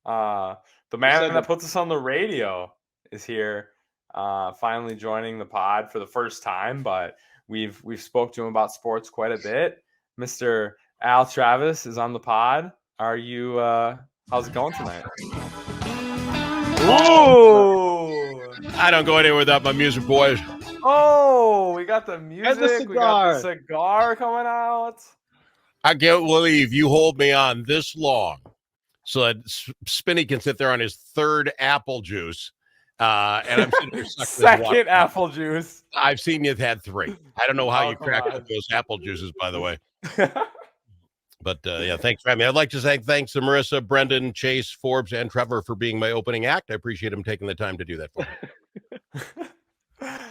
The man that puts us on the radio is here, finally joining the pod for the first time, but we've spoke to him about sports quite a bit. Mr. Al Travis is on the pod. Are you how's it going tonight? Oh, I don't go anywhere without my music, boys. Oh, we got the music. We got the cigar coming out. I can't believe you hold me on this long so that Spinny can sit there on his 3rd apple juice. And I'm sitting here second apple juice. I've seen you've had 3. I don't know how you cracked up those apple juices, by the way. But thanks for having me. I'd like to say thanks to Marissa, Brendan, Chase, Forbes, and Trevor for being my opening act. I appreciate them taking the time to do that for me.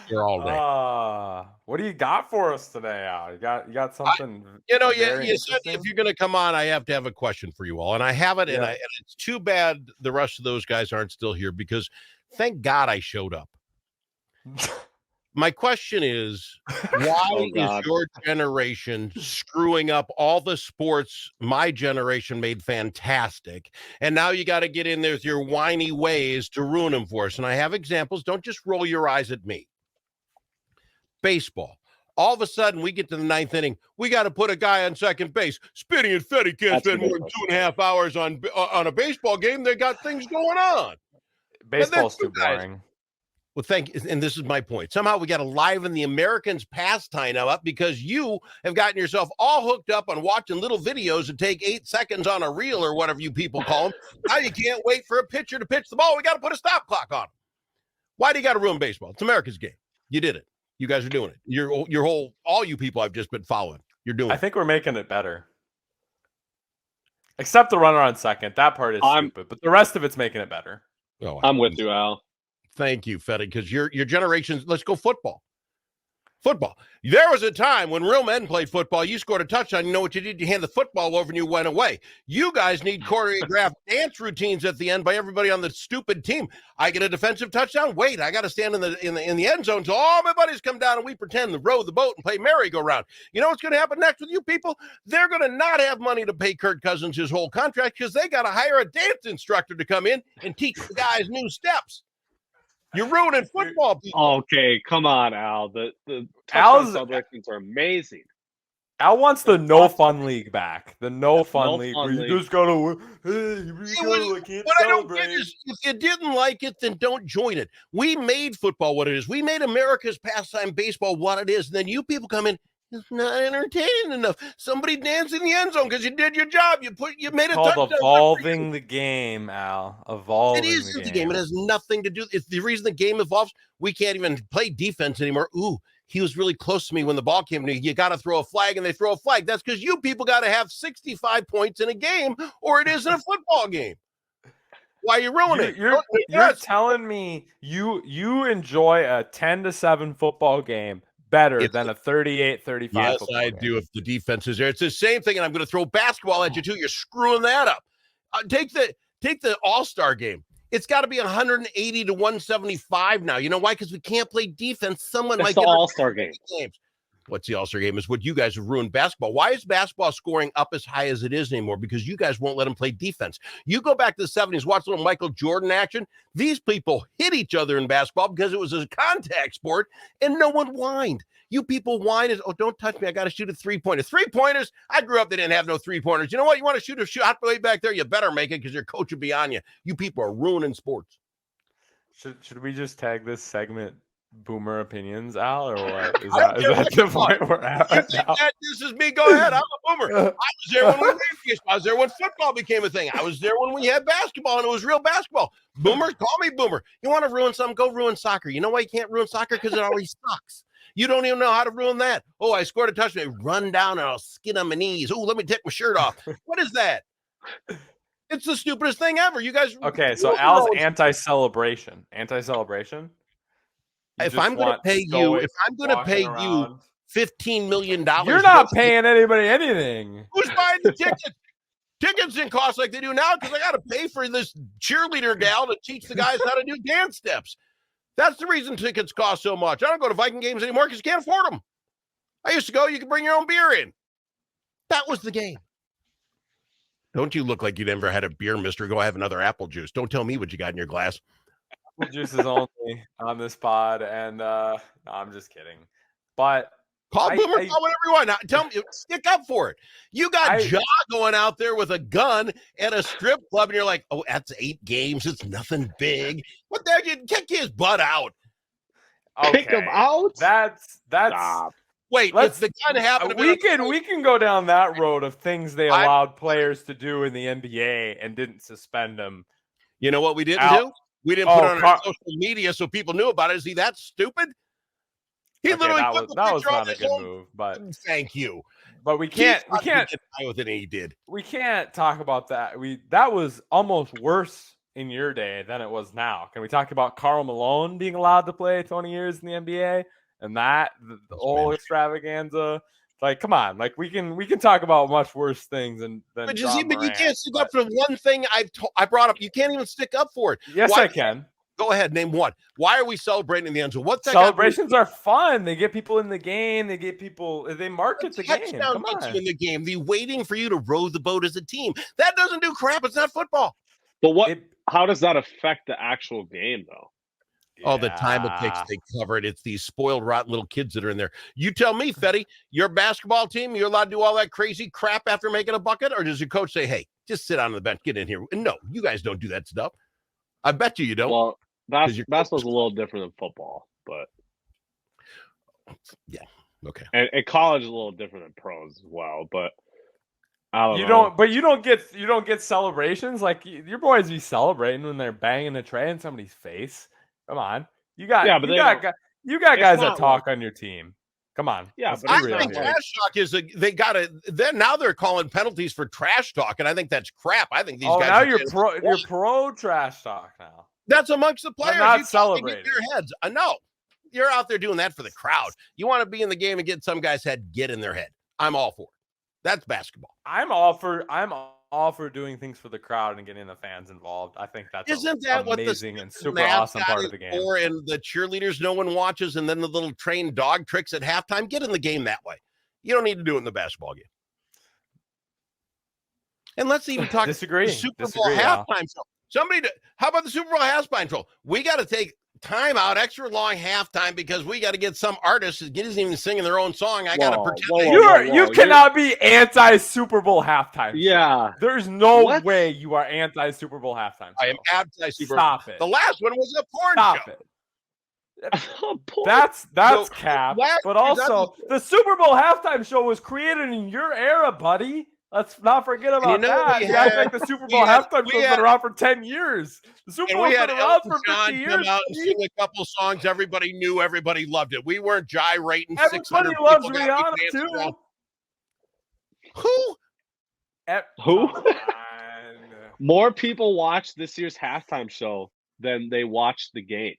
You're all right. What do you got for us today, Al? You got something? You said if you're going to come on, I have to have a question for you all, and I have it. And it's too bad the rest of those guys aren't still here because thank God I showed up. My question is, why is your generation screwing up all the sports my generation made fantastic? And now you got to get in there with your whiny ways to ruin them for us. And I have examples. Don't just roll your eyes at me. Baseball. All of a sudden, we get to the 9th inning. We got to put a guy on second base. Spinny and Fetty can't spend more than 2.5 hours on a baseball game. They got things going on. Baseball's too boring. Well, thank you. And this is my point. Somehow we got to liven the Americans' pastime up because you have gotten yourself all hooked up on watching little videos that take 8 seconds on a reel or whatever you people call them. Now you can't wait for a pitcher to pitch the ball. We got to put a stop clock on them. Why do you got to ruin baseball? It's America's game. You did it. You guys are doing it. All you people I've just been following. You're doing it. I think we're making it better. Except the runner on second. That part is stupid, but the rest of it's making it better. Oh, I'm with you, Al. Thank you, Fetty, because your generation's, let's go football. Football. There was a time when real men played football. You scored a touchdown. You know what you did? You hand the football over and you went away. You guys need choreographed dance routines at the end by everybody on the stupid team. I get a defensive touchdown. Wait, I got to stand in the end zone until all my buddies come down and we pretend to row the boat and play merry-go-round. You know what's going to happen next with you people? They're going to not have money to pay Kirk Cousins his whole contract because they got to hire a dance instructor to come in and teach the guys new steps. You're ruining football, people. Okay, come on, Al. The touchdown celebrations are amazing. Al wants the no fun league back. The no fun league where you just gotta what I don't get is if you didn't like it, then don't join it. We made football what it is. We made America's pastime baseball what it is. And then you people come in, It's not entertaining enough. Somebody dance in the end zone because you did your job. You made a Called touchdown. evolving the game, Al. Evolving It is the the game. game. It has nothing to do. It's the reason the game evolves. We can't even play defense anymore. Ooh, he was really close to me when the ball came to me. You got to throw a flag, and they throw a flag. That's because you people got to have 65 points in a game, or it isn't a football game. Why you ruining it? You're telling me you enjoy a 10-7 football game better than a 38-35 Yes, football I game. do if the defense is there. It's the same thing, and I'm going to throw basketball at you too. You're screwing that up. Take the All-Star game. It's got to be 180 to 175 now. You know why? Because we can't play defense. Someone That's might the get All-Star game. Games. What's the All-Star game is what you guys have ruined basketball. Why is basketball scoring up as high as it is anymore? Because you guys won't let them play defense. You go back to the 70s, watch a little Michael Jordan action. These people hit each other in basketball because it was a contact sport and no one whined. You people whine as, oh, don't touch me. I got to shoot a three-pointer. Three-pointers? I grew up, they didn't have no three-pointers. You know what? You want to shoot a shot way back there? You better make it because your coach will be on you. You people are ruining sports. Should we just tag this segment Boomer Opinions, Al, or what? Is that the point we're at? You think that this is me? Go ahead. I'm a boomer. I was there when I was there when football became a thing. I was there when we had basketball and it was real basketball. Boomers, call me boomer. You want to ruin something? Go ruin soccer. You know why you can't ruin soccer? Because it already sucks. You don't even know how to ruin that. Oh, I scored a touchdown. Run down and I'll skin on my knees. Oh, let me take my shirt off. What is that? It's the stupidest thing ever. You guys. Okay, so Al's anti-celebration. Anti-celebration? If I'm going to pay you, $15 million, you're not paying anybody anything. Who's buying the tickets? Tickets didn't cost like they do now because I got to pay for this cheerleader gal to teach the guys how to do dance steps. That's the reason tickets cost so much. I don't go to Viking games anymore because you can't afford them. I used to go, you could bring your own beer in. That was the game. Don't you look like you never had a beer, mister? Go have another apple juice. Don't tell me what you got in your glass. Apple juice is only on this pod, and no, I'm just kidding. But call Boomer, call whatever you want. Now, tell me, stick up for it. You got Ja going out there with a gun at a strip club, and you're like, oh, that's 8 games. It's nothing big. What the heck? You kick his butt out. Okay. Kick him out? That's Stop. Wait, if the gun happened to we can go down that road of things they allowed players to do in the NBA and didn't suspend them. You know what we didn't do? We didn't put it on our social media so people knew about it. Is he that stupid? He literally put the picture on his own move, but thank you. But we can't get by with it. He did. We can't talk about that. That was almost worse in your day than it was now. Can we talk about Karl Malone being allowed to play 20 years in the NBA and that the whole extravaganza? Like, come on! Like, we can talk about much worse things than. But you can't stick up for one thing I brought up. You can't even stick up for it. Yes, I can. Go ahead, name one. Why are we celebrating in the end zone? What celebrations are fun? They get people in the game. They get people. They market the game. Come on, in the game. The waiting for you to row the boat as a team. That doesn't do crap. It's not football. But how does that affect the actual game, though? All the time it takes to cover it. It's these spoiled, rotten little kids that are in there. You tell me, Fetty, your basketball team, you're allowed to do all that crazy crap after making a bucket? Or does your coach say, hey, just sit on the bench, get in here? And no, you guys don't do that stuff. I bet you don't. Well, basketball's a little different than football, but yeah, okay. And college is a little different than pros as well, but I don't know. You don't get celebrations like your boys be celebrating when they're banging a tray in somebody's face. Come on, you got guys that talk on your team. Come on, yeah, but I think trash talk is now they're calling penalties for trash talk, and I think that's crap. I think these guys. Now you're pro trash talk now. That's amongst the players. Not you celebrating their heads. I know you're out there doing that for the crowd. You want to be in the game and get some guy's head get in their head. I'm all for it. That's basketball. I'm all for doing things for the crowd and getting the fans involved. I think that's amazing and super awesome part of the game. And the cheerleaders no one watches, and then the little trained dog tricks at halftime. Get in the game that way. You don't need to do it in the basketball game. And let's even talk Disagree. Super Bowl halftime show. How about the Super Bowl halftime show? We got to take time out, extra long halftime, because we got to get some artists that isn't even singing their own song. I got to pretend. You cannot be anti Super Bowl halftime. Yeah, there's no way you are anti Super Bowl halftime. I am anti Super Bowl. Stop it. The last one was a porn show. It. That's So, cap. last But year's also, the Super Bowl halftime show was created in your era, buddy. Let's not forget about that. we You act had- like the Super we Bowl had- halftime we show's had- been around for 10 years. The Super And Bowl's we had been around Elton for 50 John years. come out and sing a couple songs. Everybody knew, everybody loved it. We weren't gyrating. Everybody 600 loves people got me Rihanna, dancing too. around. Who? Who? Come on. More people watched this year's halftime show than they watched the game.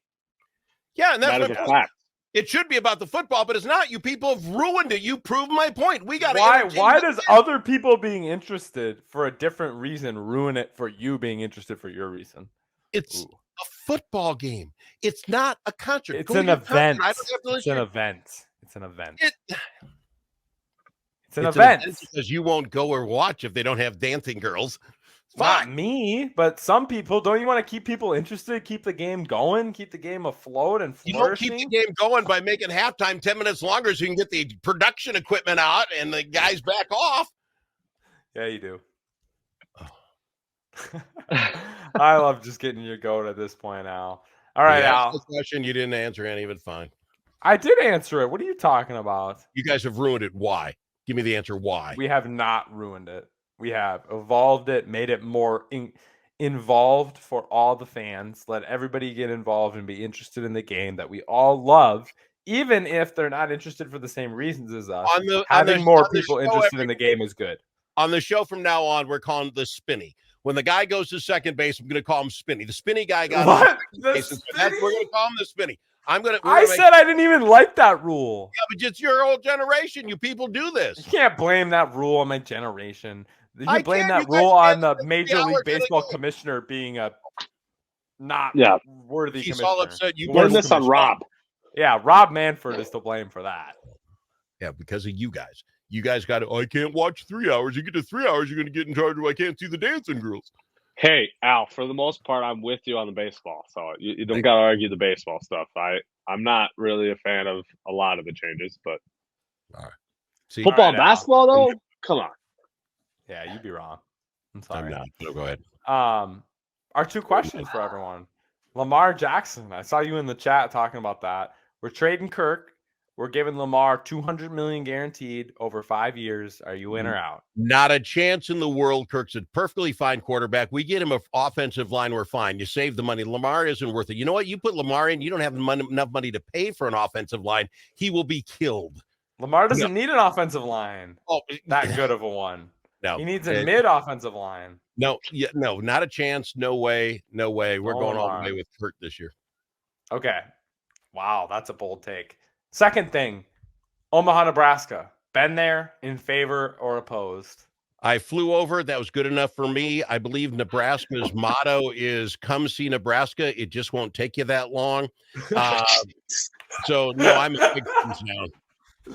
Yeah, and that's That is what a fact. it should be about the football, but it's not. You people have ruined it. You proved my point. We got to Why does other people being interested for a different reason ruin it for you being interested for your reason? It's a football game. It's not a concert. It's Go an to your concert. event. I don't have to It's listen. an event. It's an event. It- It's an It's event. because you won't go or watch if they don't have dancing girls. It's Not fine. me, but some people. Don't you want to keep people interested, keep the game going, keep the game afloat and You don't keep flourishing? the game going by making halftime 10 minutes longer so you can get the production equipment out and the guys back off. Yeah, you do. I love just getting your goat at this point, Al. All right, You asked Al. the question, you didn't answer any of it. Fine. I did answer it. What are you talking about? You guys have ruined it. Why? Give me the answer. Why? We have not ruined it. We have evolved it, made it more involved for all the fans, let everybody get involved and be interested in the game that we all love, even if they're not interested for the same reasons as us. Having more people interested in the game is good. On the show from now on, we're calling the Spinny. When the guy goes to second base, I'm going to call him Spinny. The Spinny guy got What? on second base, and so we're going to call him the Spinny. I said I didn't even like that rule. Yeah, but it's your old generation. You people do this. You can't blame that rule on my generation. You I can blame can. that You guys rule on can't. the It's Major the League hour Baseball gonna go. commissioner being a not Yeah. worthy He's commissioner. all upset. You Blame guys- this on Rob. Yeah, Rob Manfred is to blame for that. Yeah, because of you guys. You guys got to, I can't watch 3 hours. You get to 3 hours, you're going to get in charge of I can't see the dancing girls. Hey, Al, for the most part, I'm with you on the baseball. So you don't got to argue the baseball stuff. I'm not really a fan of a lot of the changes, but See, football All and right, Al. basketball, though, come on. Yeah, you'd be wrong. I'm I'm sorry. not. No, go ahead. Our two questions for everyone. Lamar Jackson, I saw you in the chat talking about that. We're trading Kirk. We're giving Lamar $200 million guaranteed over 5 years. Are you in or out? Not a chance in the world. Kirk's a perfectly fine quarterback. We get him an offensive line, we're fine. You save the money. Lamar isn't worth it. You know what? You put Lamar in, you don't have enough money to pay for an offensive line. He will be killed. Lamar doesn't need an offensive line. Oh, That good of a one. no. He needs a mid offensive line. No, yeah, no, not a chance. No way. No way. We're Oh, going all the Lamar. way with Kirk this year. Okay. Wow, that's a bold take. Second thing, Omaha, Nebraska. Been there, in favor or opposed? I flew over. That was good enough for me. I believe Nebraska's motto is "Come see Nebraska." It just won't take you that long. So no, I'm a big thumbs down.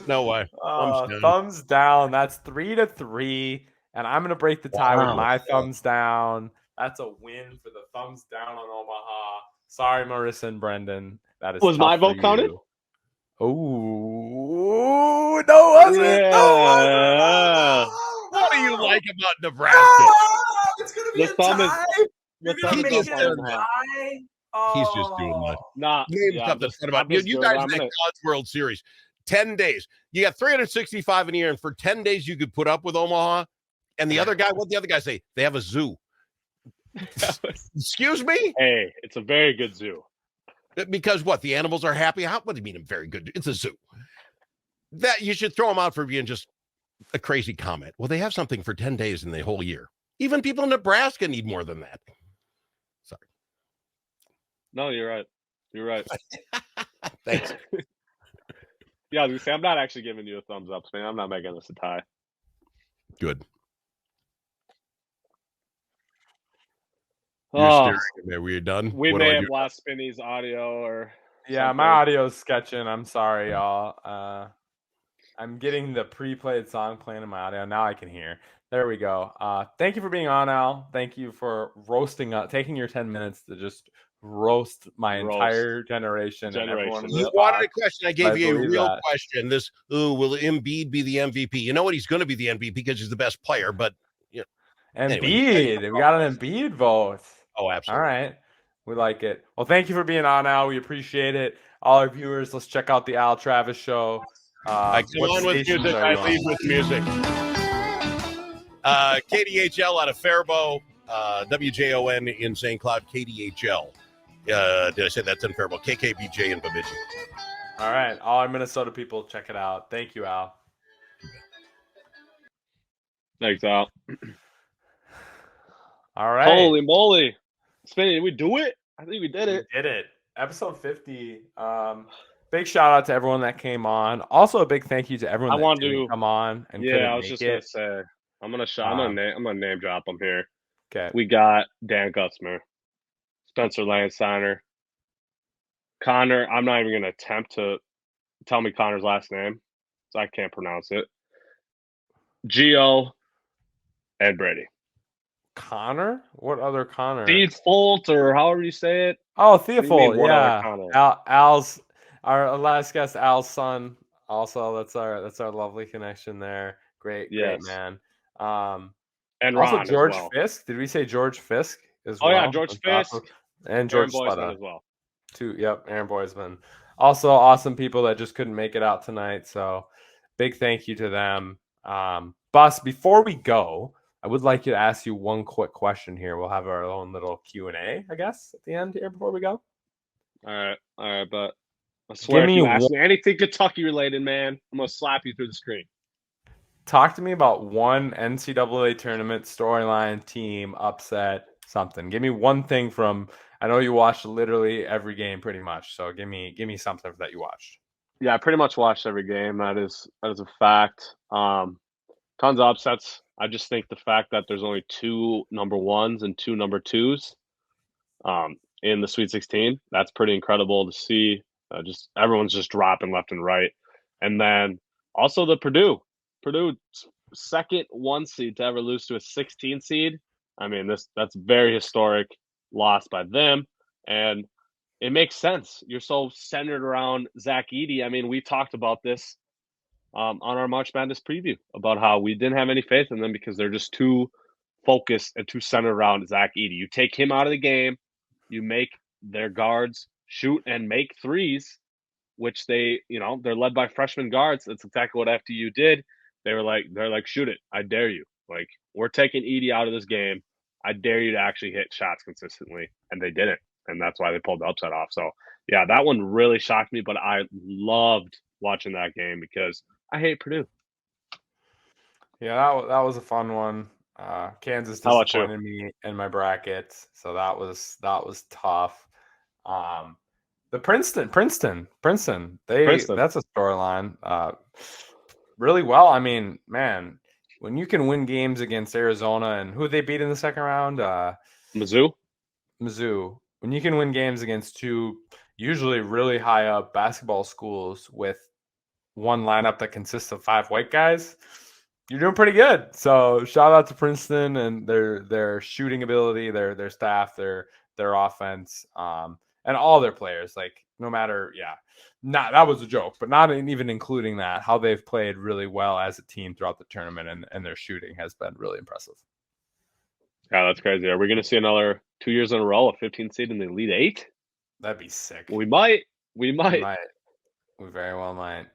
No way. Thumbs down. Thumbs down. That's 3-3. And I'm going to break the tie with Wow. my thumbs down. That's a win for the thumbs down on Omaha. Sorry, Marissa and Brendan. That is Was my tough for vote counted? you. Oh, no, it wasn't. Yeah. No, What do you like about Nebraska? It's going to be The a thumb is- tie. The You're thumb gonna is make up it on a Omaha. tie? He's just doing that. Nah, Name yeah, something I'm fun about just you doing guys it. in that College World Series. 10 days. You got 365 in a year, and for 10 days you could put up with Omaha. And the other guy, what the other guy say? They have a zoo. Excuse me? Hey, it's a very good zoo. Because what? The animals are happy? What do you mean a very good? It's a zoo. That you should throw them out for being just a crazy comment. Well, they have something for 10 days in the whole year. Even people in Nebraska need more than that. Sorry. No, you're right. You're right. Thanks. Yeah, I was gonna say, I'm not actually giving you a thumbs up, man. I'm not making this a tie. Good. Oh, You're staring at me. Were you done? we What do may I have do? lost Spinny's audio or Yeah, something. my audio's sketching. I'm sorry, y'all. I'm getting the pre-played song playing in my audio. Now I can hear. There we go. Thank you for being on, Al. Thank you for roasting up, taking your 10 minutes to just roast my entire generation. And everyone in You the wanted pod. a question. I gave you a believe real that. question. Will Embiid be the MVP? You know what? He's going to be the MVP because he's the best player. But Embiid. We got an Embiid vote. oh, absolutely. All right. We like it. Well, thank you for being on, Al. We appreciate it. all our viewers, let's check out the Al Travis show. I come what on with stations music. are I you on? leave with music. KDHL out of Faribault, WJON in St. Cloud, KDHL. Did I say that's in Faribault? KKBJ in Bemidji. All right. All our Minnesota people, check it out. Thank you, Al. Thanks, Al. All right. Holy moly. Spinny, did we do it? I think we did it. We did it. Episode 50. Big shout out to everyone that came on. Also, a big thank you to everyone that didn't come on and couldn't I was make just it. gonna say I'm gonna name drop them here. Okay. We got Dan Gutzmer, Spencer Landsteiner, Connor. I'm not even gonna attempt to tell me Connor's last name, so I can't pronounce it. Gio and Brady. Connor? What other Connor? Steve Folt, or however you say it. Oh, What do you mean, Theofold. what other Yeah. Connor? Al's our last guest, Al's son. Also, that's our lovely connection there. Great Yes. man. And also Ron George as well. Fisk. Did we say George Fisk as Oh well? yeah, George Fisk and George Aaron Boyceman Sletta. as well. Aaron Boyceman. Also awesome people that just couldn't make it out tonight. So big thank you to them. Bus, before we go, I would like to ask you one quick question here. We'll have our own little Q&A, I guess, at the end here before we go. All right, but I swear, if you ask me anything Kentucky related, man, I'm gonna slap you through the screen. Talk to me about one NCAA tournament storyline, team, upset, something. Give me one thing from. I know you watched literally every game, pretty much. So give me something that you watched. Yeah, I pretty much watched every game. That is a fact. Tons of upsets. I just think the fact that there's only 2 number 1s and 2 number 2s in the Sweet 16, that's pretty incredible to see. Just everyone's just dropping left and right. And then also the Purdue second 1 seed to ever lose to a 16 seed. I mean, that's very historic loss by them, and it makes sense. You're so centered around Zach Edey. I mean, we talked about this on our March Madness preview about how we didn't have any faith in them because they're just too focused and too centered around Zach Edey. You take him out of the game, you make their guards shoot and make threes, which they're led by freshman guards. That's exactly what FDU did. They're like, shoot it. I dare you. Like, we're taking Edey out of this game. I dare you to actually hit shots consistently. And they didn't. And that's why they pulled the upset off. So, yeah, that one really shocked me, but I loved watching that game because I hate Purdue. Yeah, that was a fun one. Kansas disappointed me in my bracket, so that was tough. The Princeton. That's a storyline. Really well. I mean, man, when you can win games against Arizona and who they beat in the second round, Mizzou. When you can win games against 2 usually really high up basketball schools with one lineup that consists of 5 white guys, you're doing pretty good. So shout out to Princeton and their shooting ability, their staff, their offense, and all their players. Like, no matter, that was a joke, but not even including that, how they've played really well as a team throughout the tournament, and their shooting has been really impressive. Yeah, that's crazy. Are we going to see another 2 years in a row, a 15 seed in the Elite 8? That'd be sick. We might. We very well might.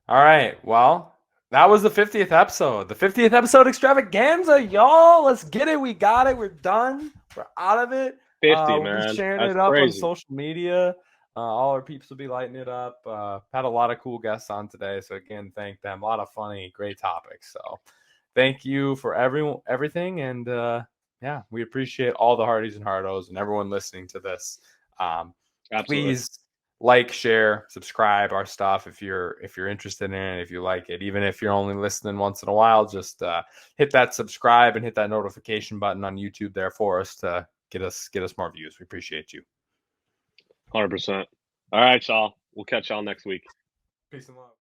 All right. Well, that was the 50th episode. The 50th episode extravaganza, y'all. Let's get it. We got it. We're done. We're out of it. 50, man. We're sharing That's it up crazy. on social media. All our peeps will be lighting it up. Had a lot of cool guests on today. So again, thank them. A lot of funny, great topics. So thank you for everything. And we appreciate all the Hardies and Hardos and everyone listening to this. Please like, share, subscribe our stuff if you're interested in it, if you like it. Even if you're only listening once in a while, just hit that subscribe and hit that notification button on YouTube there for us to get us more views. We appreciate you. 100%. All right, y'all. We'll catch y'all next week. Peace and love.